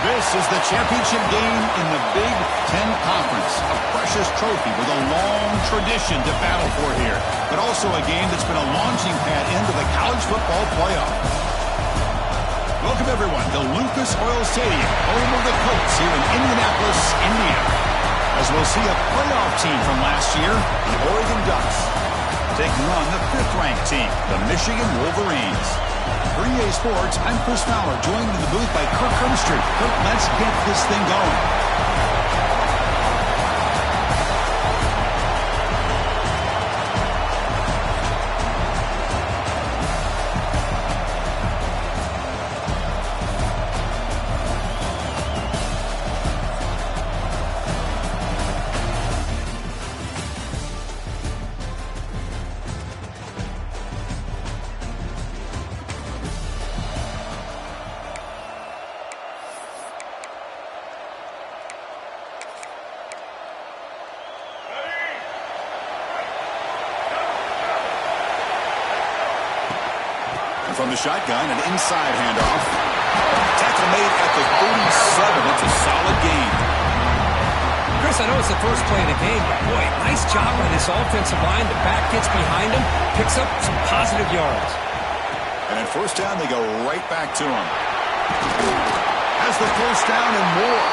This is the championship game in the Big Ten Conference. A precious trophy with a long tradition to battle for here. But also a game that's been a launching pad into the college football playoff. Welcome, everyone, to Lucas Oil Stadium, home of the Colts here in Indianapolis, Indiana. As we'll see a playoff team from last year, the Oregon Ducks, taking on the 5th-ranked team, the Michigan Wolverines. For EA Sports, I'm Chris Fowler, joined in the booth by Kirk Herbstreit. Kirk, let's get this thing going. From the shotgun, an inside handoff. Tackle made at the 37. That's a solid gain. Chris, I know it's the first play of the game, but boy, nice job by this offensive line. The back gets behind him, picks up some positive yards. And at first down, they go right back to him. Has the first down and more.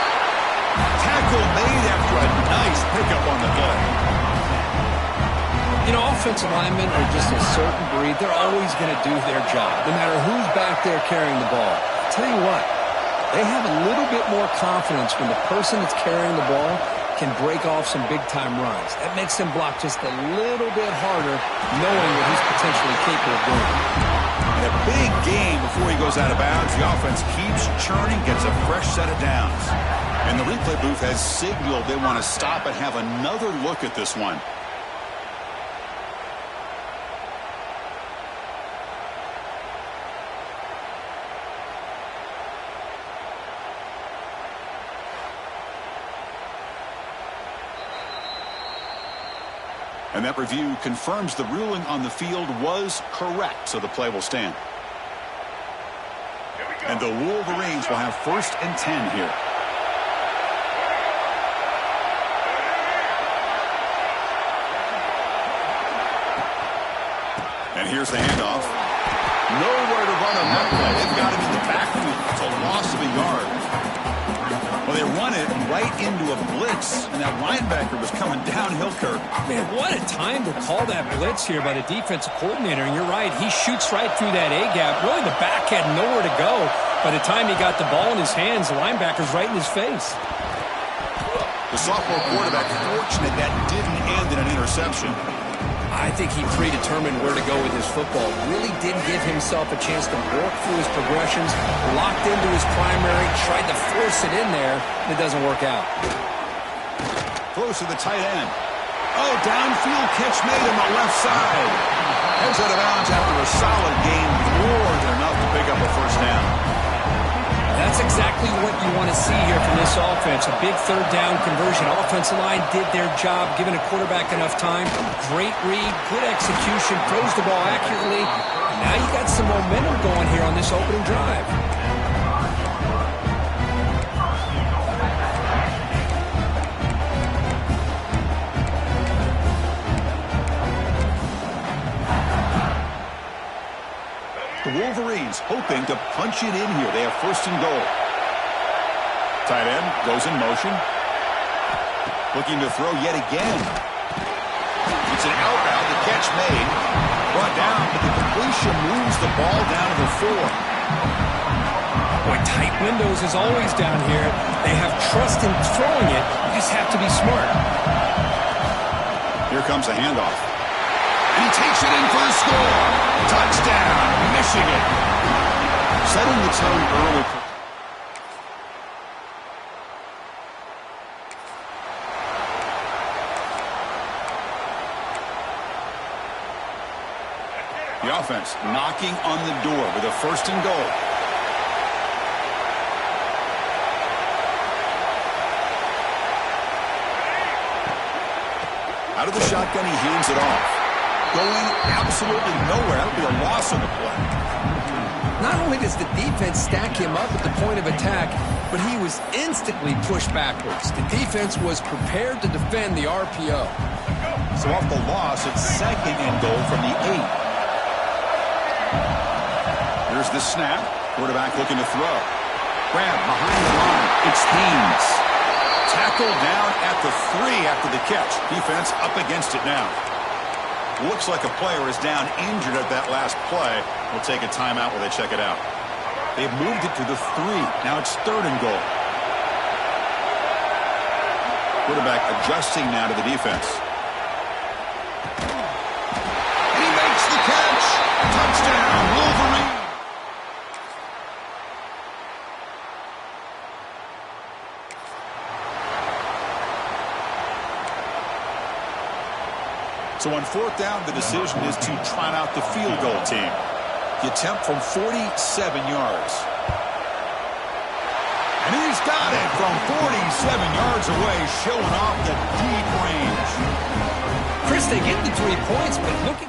Tackle made after a nice pickup on the play. You know, offensive linemen are just a certain breed. They're always going to do their job, no matter who's back there carrying the ball. I'll tell you what, they have a little bit more confidence when the person that's carrying the ball can break off some big-time runs. That makes them block just a little bit harder, knowing what he's potentially capable of doing. And a big game before he goes out of bounds. The offense keeps churning, gets a fresh set of downs. And the replay booth has signaled they want to stop and have another look at this one. And that review confirms the ruling on the field was correct, so the play will stand. And the Wolverines will have 1st and 10 here. And here's the handoff. Nowhere to run on that play. They've got him in the backfield. It's a loss of a yard. Well, they run it right into a blitz, and that linebacker was coming downhill, Kirk. Man, what a time to call that blitz here by the defensive coordinator. And you're right, he shoots right through that A-gap. Really, the back had nowhere to go. By the time he got the ball in his hands, the linebacker's right in his face. The sophomore quarterback fortunate that didn't end in an interception. I think he predetermined where to go with his football. Really didn't give himself a chance to work through his progressions, locked into his primary, tried to force it in there, and it doesn't work out. Throws to the tight end. Oh, downfield catch made on the left side. Heads out of bounds after a solid gain, more than enough to pick up a first down. That's exactly what you want to see here from this offense. A big 3rd down conversion. Offensive line did their job, giving a quarterback enough time. Great read, good execution, throws the ball accurately. And now you got some momentum going here on this opening drive. The Wolverines hoping to punch it in here. They have 1st and goal. Tight end goes in motion. Looking to throw yet again. It's an outbound. The catch made. Brought down, but the completion moves the ball down to the 4. Boy, tight windows as always down here. They have trust in throwing it. You just have to be smart. Here comes a handoff. And he takes it in for the score. Touchdown, Michigan. Setting the tone early. The offense knocking on the door with a 1st and goal. Out of the shotgun, he hands it off. Going absolutely nowhere. That would be a loss on the play. Not only as the defense stacked him up at the point of attack, but he was instantly pushed backwards. The defense was prepared to defend the RPO. So off the loss, it's 2nd and goal from the 8. Here's the snap. Quarterback looking to throw. Grab behind the line. It's Haynes. Tackled down at the 3 after the catch. Defense up against it now. Looks like a player is down injured at that last play. We'll take a timeout while they check it out. They've moved it to the 3. Now it's 3rd and goal. Quarterback adjusting now to the defense. And he makes the catch. Touchdown, Wolverine. So on 4th down, the decision is to try out the field goal team. The attempt from 47 yards. And he's got it from 47 yards away, showing off the deep range. Chris, they get the 3 points, but looking...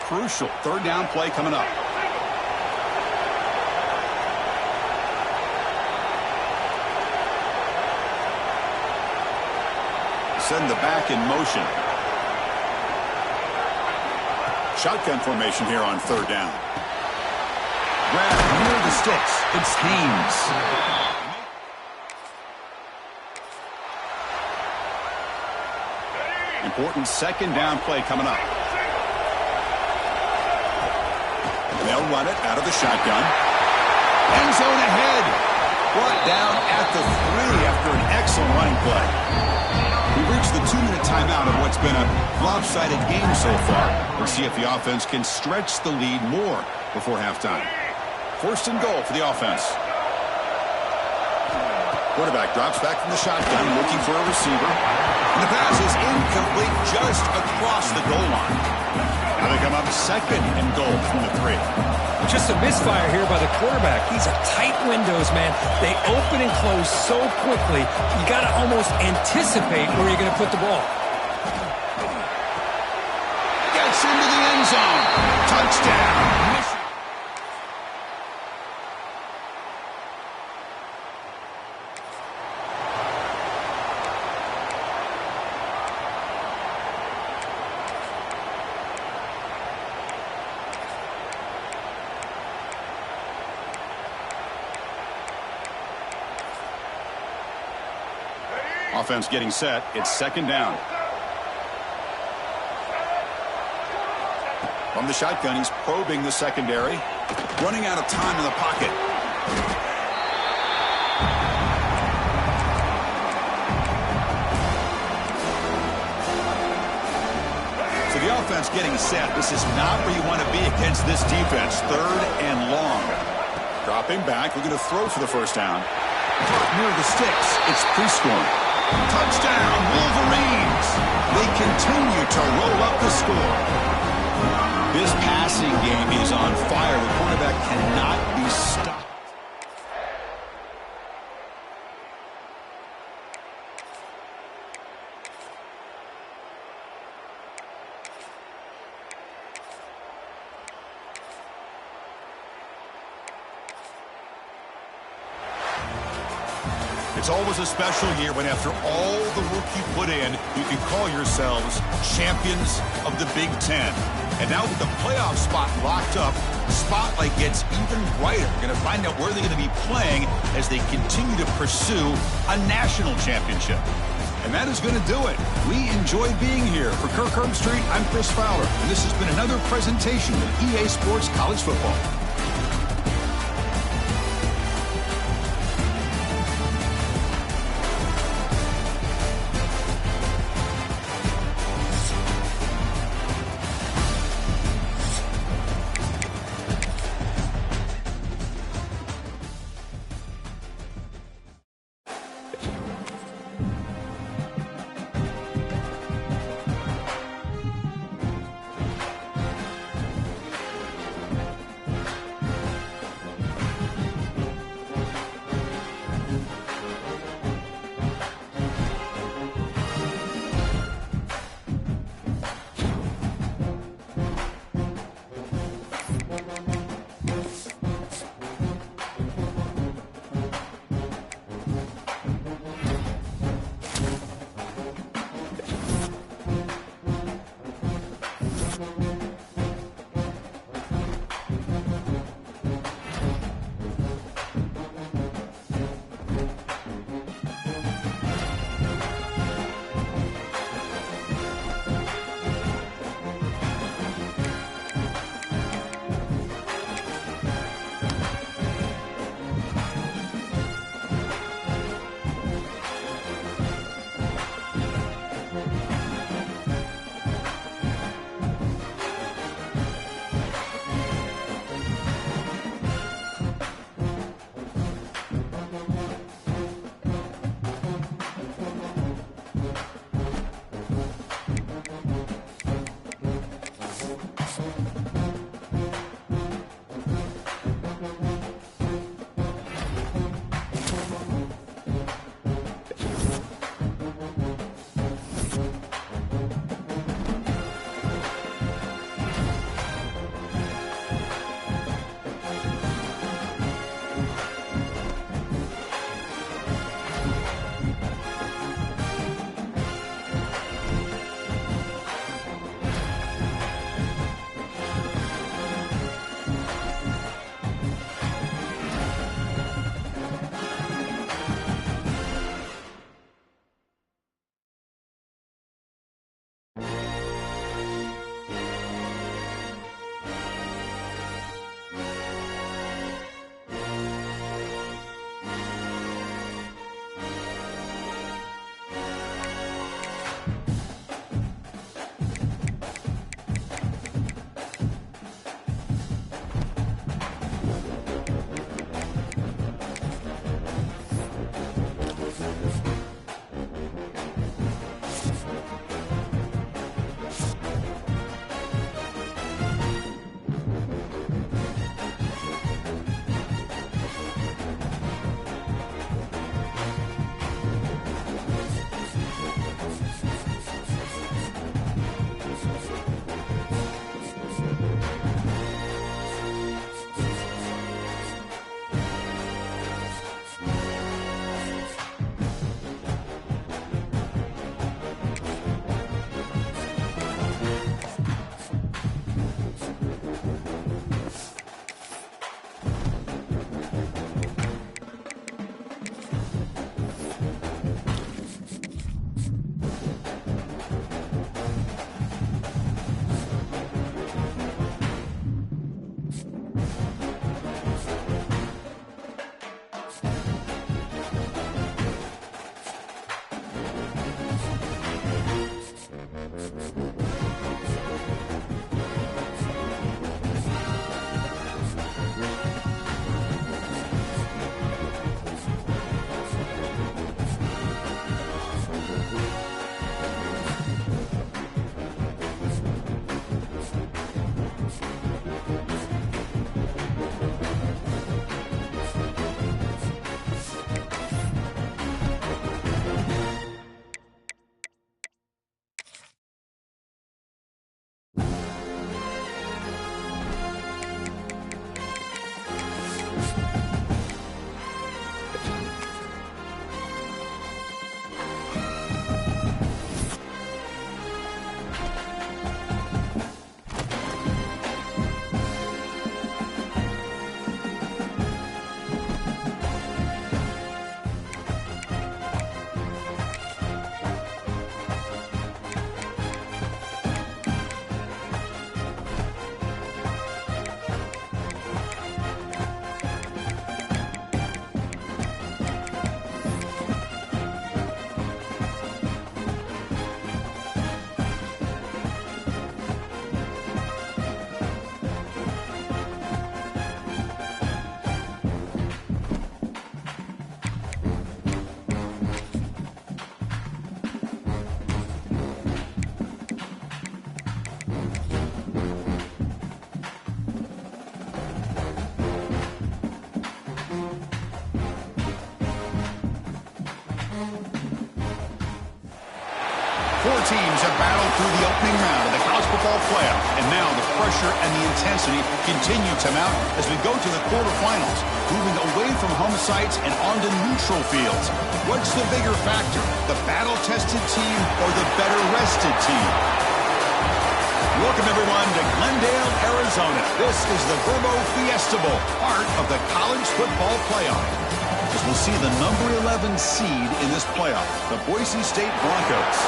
Crucial 3rd down play coming up. Send the back in motion. Shotgun formation here on 3rd down. Grab near the sticks. It's Haynes. Important 2nd down play coming up. They'll run it out of the shotgun. End zone ahead. Brought down at the 3 after an excellent running play. We reached the 2-minute timeout of what's been a lopsided game so far. We'll see if the offense can stretch the lead more before halftime. 1st and goal for the offense. Quarterback drops back from the shotgun, looking for a receiver. And the pass is incomplete just across the goal line. Now they come up 2nd and goal from the 3. Just a misfire here by the quarterback. These are tight windows, man. They open and close so quickly, you got to almost anticipate where you're going to put the ball. Gets into the end zone. Touchdown. Offense getting set. It's 2nd down. From the shotgun, he's probing the secondary. Running out of time in the pocket. So the offense getting set. This is not where you want to be against this defense. 3rd and long. Dropping back, looking to throw for the 1st down. Near the sticks. It's Prescorn. Touchdown, Wolverines. They continue to roll up the score. This passing game is on fire. The quarterback cannot be stopped. It's always a special year when after all the work you put in, you can call yourselves champions of the Big Ten. And now with the playoff spot locked up, the spotlight gets even brighter. We're going to find out where they're going to be playing as they continue to pursue a national championship. And that is going to do it. We enjoy being here. For Kirk Herbstreit, I'm Chris Fowler. And this has been another presentation of EA Sports College Football. Four teams have battled through the opening round of the college football playoff, and now the pressure and the intensity continue to mount as we go to the quarterfinals, moving away from home sites and onto neutral fields. What's the bigger factor, the battle-tested team or the better-rested team? Welcome, everyone, to Glendale, Arizona. This is the Verbo Fiesta Bowl, part of the college football playoff. As we'll see the number 11 seed in this playoff, the Boise State Broncos,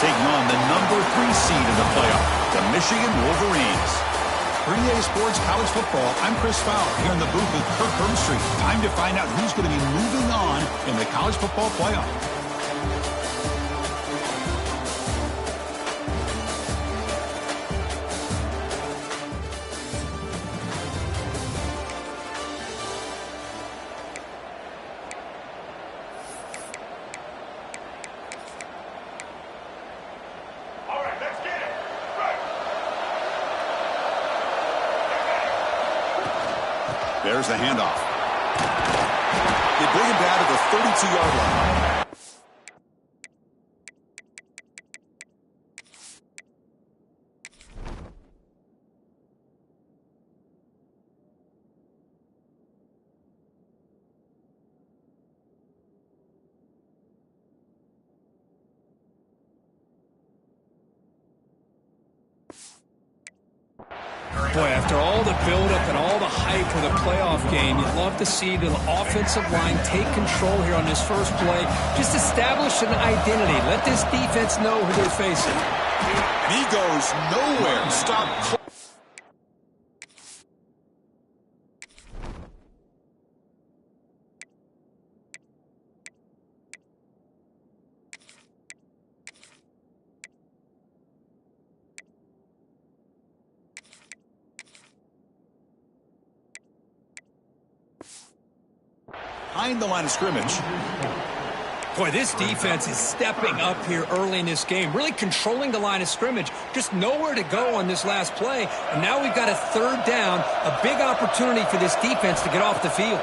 taking on the number 3 seed in the playoff, the Michigan Wolverines. For EA Sports College Football, I'm Chris Fowler here in the booth with Kirk Herbstreit. Time to find out who's going to be moving on in the college football playoff. There's the handoff. They bring him down to the 32-yard line. Boy, after all the buildup and all the hype for the playoff game, you'd love to see the offensive line take control here on this first play. Just establish an identity. Let this defense know who they're facing. He goes nowhere. Stop. Behind the line of scrimmage. Boy, this defense is stepping up here early in this game, really controlling the line of scrimmage. Just nowhere to go on this last play. And now we've got a third down, a big opportunity for this defense to get off the field.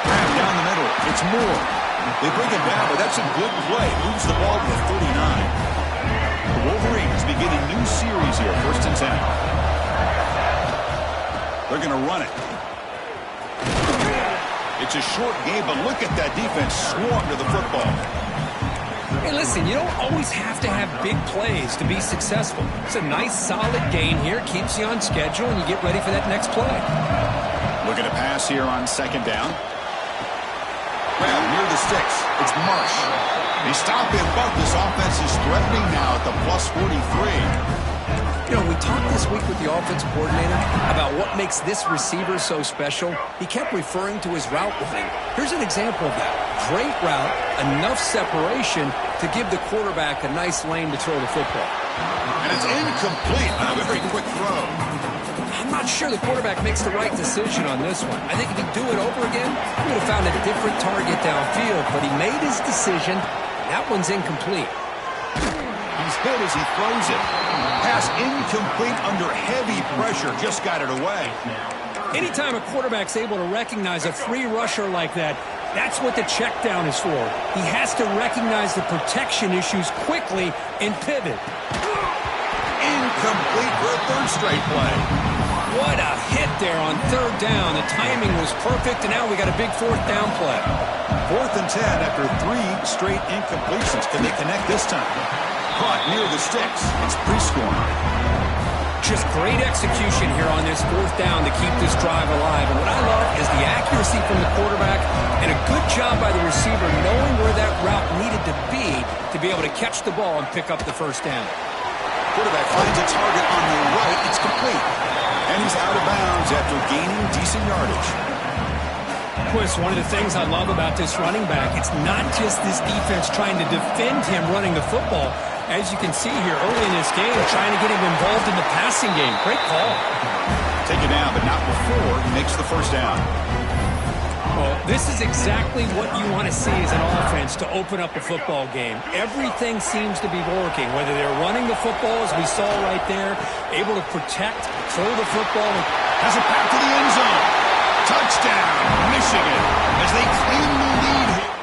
Grab down the middle. It's Moore. They bring him down, but that's a good play. Moves the ball to the 39. The Wolverines begin a new series here, 1st and 10. They're going to run it. It's a short game, but look at that defense swarm to the football. Hey, listen, you don't always have to have big plays to be successful. It's a nice, solid gain here. Keeps you on schedule, and you get ready for that next play. Looking to pass here on 2nd down. Well, near the sticks. It's Marsh. They stop him, but this offense is threatening now at the plus 43. You know, we talked this week with the offensive coordinator about what makes this receiver so special. He kept referring to his route with him. Here's an example of that. Great route, enough separation to give the quarterback a nice lane to throw the football. And it's incomplete on a very quick throw. I'm not sure the quarterback makes the right decision on this one. I think if he'd do it over again, he would have found a different target downfield, but he made his decision. That one's incomplete. He's hit as he throws it. Pass incomplete under heavy pressure. Just got it away. Anytime a quarterback's able to recognize a free rusher like that, that's what the check down is for. He has to recognize the protection issues quickly and pivot. Incomplete for a 3rd straight play. What a hit there on 3rd down. The timing was perfect, and now we got a big 4th down play. 4th and 10 after 3 straight incompletions. Can they connect this time? Caught near the sticks. It's pre-scoring. Just great execution here on this 4th down to keep this drive alive. And what I love is the accuracy from the quarterback and a good job by the receiver knowing where that route needed to be able to catch the ball and pick up the 1st down. Quarterback finds a target on the right. It's complete. And he's out of bounds after gaining decent yardage. Chris, one of the things I love about this running back, it's not just this defense trying to defend him running the football. As you can see here early in this game, trying to get him involved in the passing game. Great call. Take it down, but not before he makes the 1st down. Well, this is exactly what you want to see as an offense to open up a football game. Everything seems to be working, whether they're running the football, as we saw right there, able to protect, throw the football. Has it back to the end zone. Touchdown, Michigan, as they claim the lead here.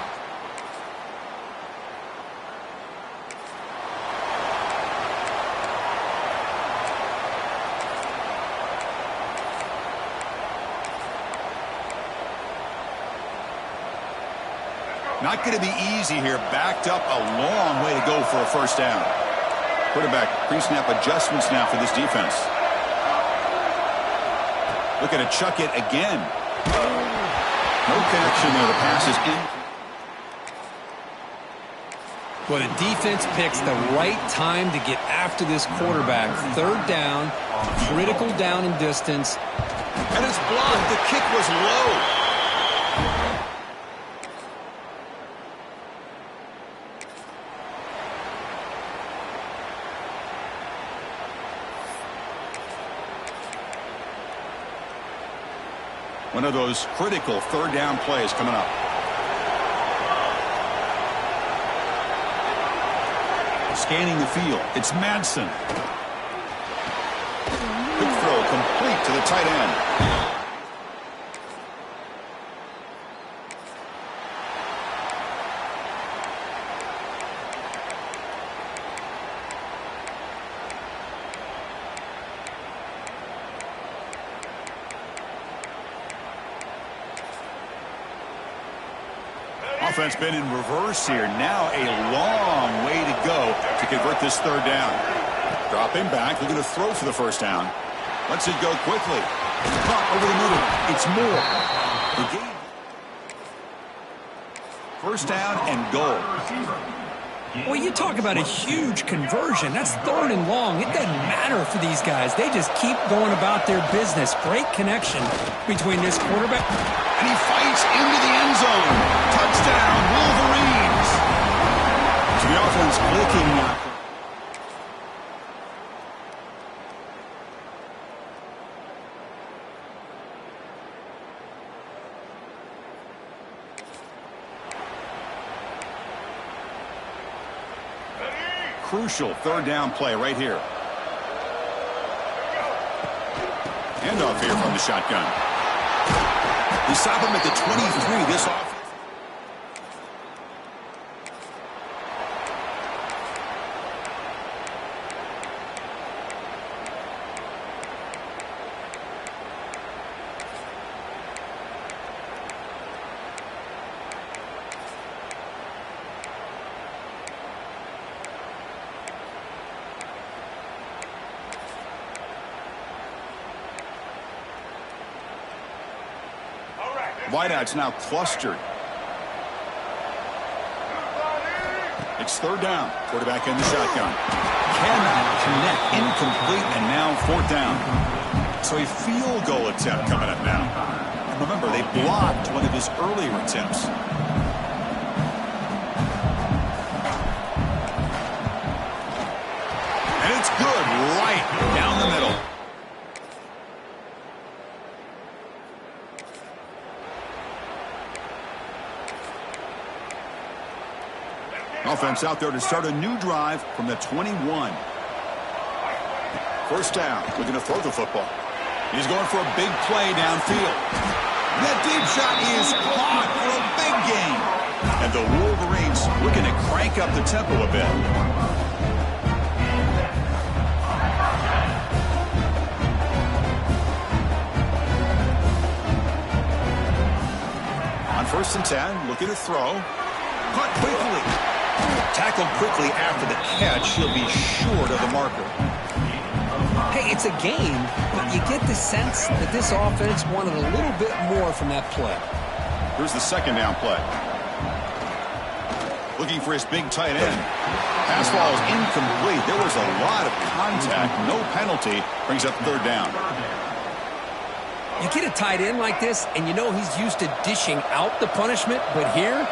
Not going to be easy here. Backed up a long way to go for a first down. Quarterback pre-snap adjustments now for this defense. Looking to chuck it again. No connection there. The pass is in. Well, the defense picks the right time to get after this quarterback. Third down, critical down and distance. And it's blocked. The kick was low. One of those critical third down plays coming up. Scanning the field. It's Madsen. Quick throw complete to the tight end. Offense been in reverse here. Now a long way to go to convert this third down. Dropping back, looking to throw for the first down. Lets it go quickly. Caught over the middle. It's Moore. The game. First down and goal. Well, you talk about a huge conversion. That's third and long. It doesn't matter for these guys. They just keep going about their business. Great connection between this quarterback. And he fights into the end zone. Touchdown, Wolverines. So the offense clicking now. Crucial third down play right here. Handoff here from the shotgun. They stop him at the 23. This offense. Wideouts now clustered. It's third down. Quarterback in the shotgun. Cannot connect. Incomplete, and now fourth down. So a field goal attempt coming up now. And remember, they blocked one of his earlier attempts. And it's good right down the middle. Offense out there to start a new drive from the 21. First down, looking to throw the football. He's going for a big play downfield. That deep shot is caught for a big gain. And the Wolverines looking to crank up the tempo a bit. On first and 10, looking to throw. Caught quickly. Tackled quickly after the catch. He'll be short of the marker. Hey, it's a game, but you get the sense that this offense wanted a little bit more from that play. Here's the second down play. Looking for his big tight end. Pass ball is incomplete. There was a lot of contact. No penalty. Brings up third down. You get a tight end like this, and you know he's used to dishing out the punishment, but here,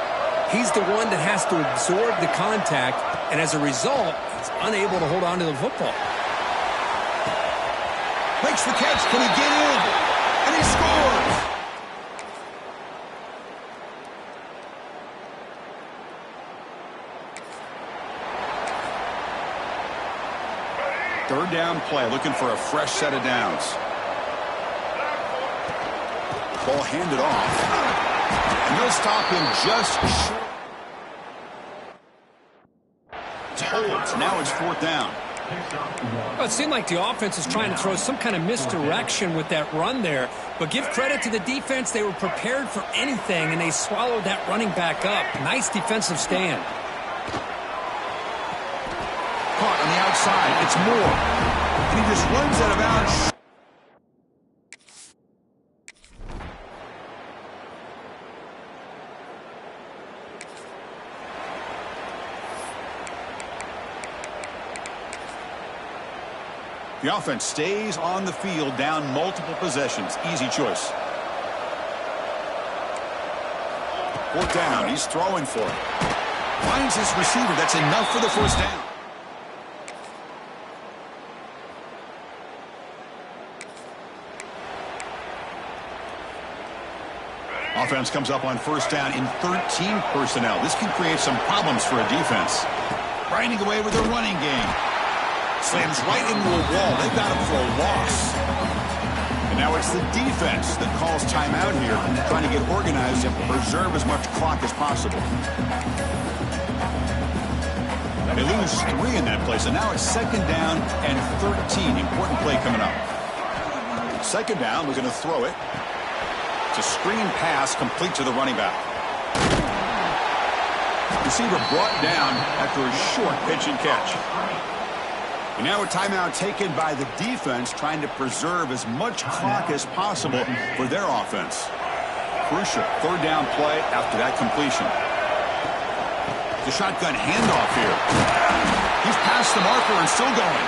he's the one that has to absorb the contact, and as a result, he's unable to hold on to the football. Makes the catch. Can he get in? And he scores! Third down play, looking for a fresh set of downs. Ball handed off. And they'll stop him just short. Holds. Now it's fourth down. Well, it seemed like the offense is trying to throw some kind of misdirection with that run there. But give credit to the defense. They were prepared for anything, and they swallowed that running back up. Nice defensive stand. Caught on the outside. It's Moore. And he just runs out of bounds. The offense stays on the field, down multiple possessions. Easy choice. Fourth down. He's throwing for it. Finds his receiver. That's enough for the first down. Offense comes up on first down in 13 personnel. This can create some problems for a defense. Grinding away with their running game. Slams right into a wall. They've got him for a loss. And now it's the defense that calls timeout here, trying to get organized and preserve as much clock as possible. They lose 3 in that play, so now it's second down and 13. Important play coming up. Second down, we're going to throw it. It's a screen pass complete to the running back. Receiver brought down after a short pitch and catch. And now a timeout taken by the defense, trying to preserve as much clock as possible for their offense. Crucial third down play after that completion. The shotgun handoff here. He's past the marker and still going.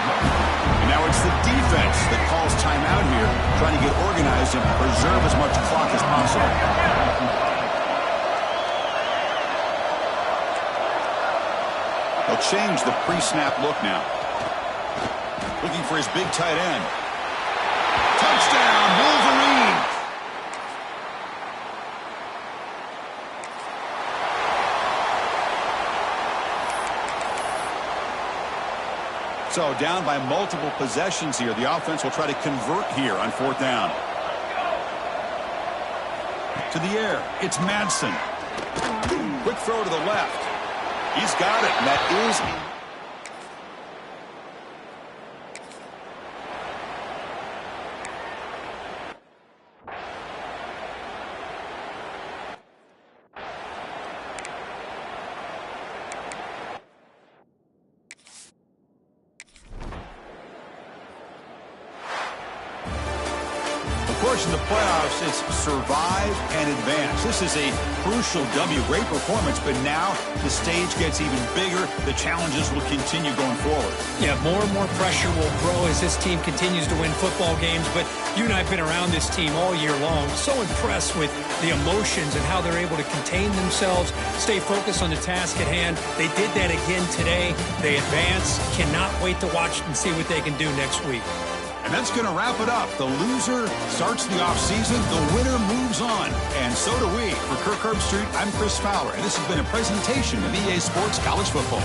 And now it's the defense that calls timeout here, trying to get organized and preserve as much clock as possible. They'll change the pre-snap look now. Looking for his big tight end. Touchdown, Wolverine! So down by multiple possessions here. The offense will try to convert here on fourth down. To the air. It's Madsen. Quick throw to the left. He's got it, and that is... Of course, in the playoffs, it's survive and advance. This is a crucial W. Great performance, but now the stage gets even bigger. The challenges will continue going forward. Yeah, more and more pressure will grow as this team continues to win football games. But you and I have been around this team all year long. So impressed with the emotions and how they're able to contain themselves, stay focused on the task at hand. They did that again today. They advance. Cannot wait to watch and see what they can do next week. And that's going to wrap it up. The loser starts the offseason. The winner moves on. And so do we. For Kirk Herbstreit, I'm Chris Fowler. And this has been a presentation of EA Sports College Football.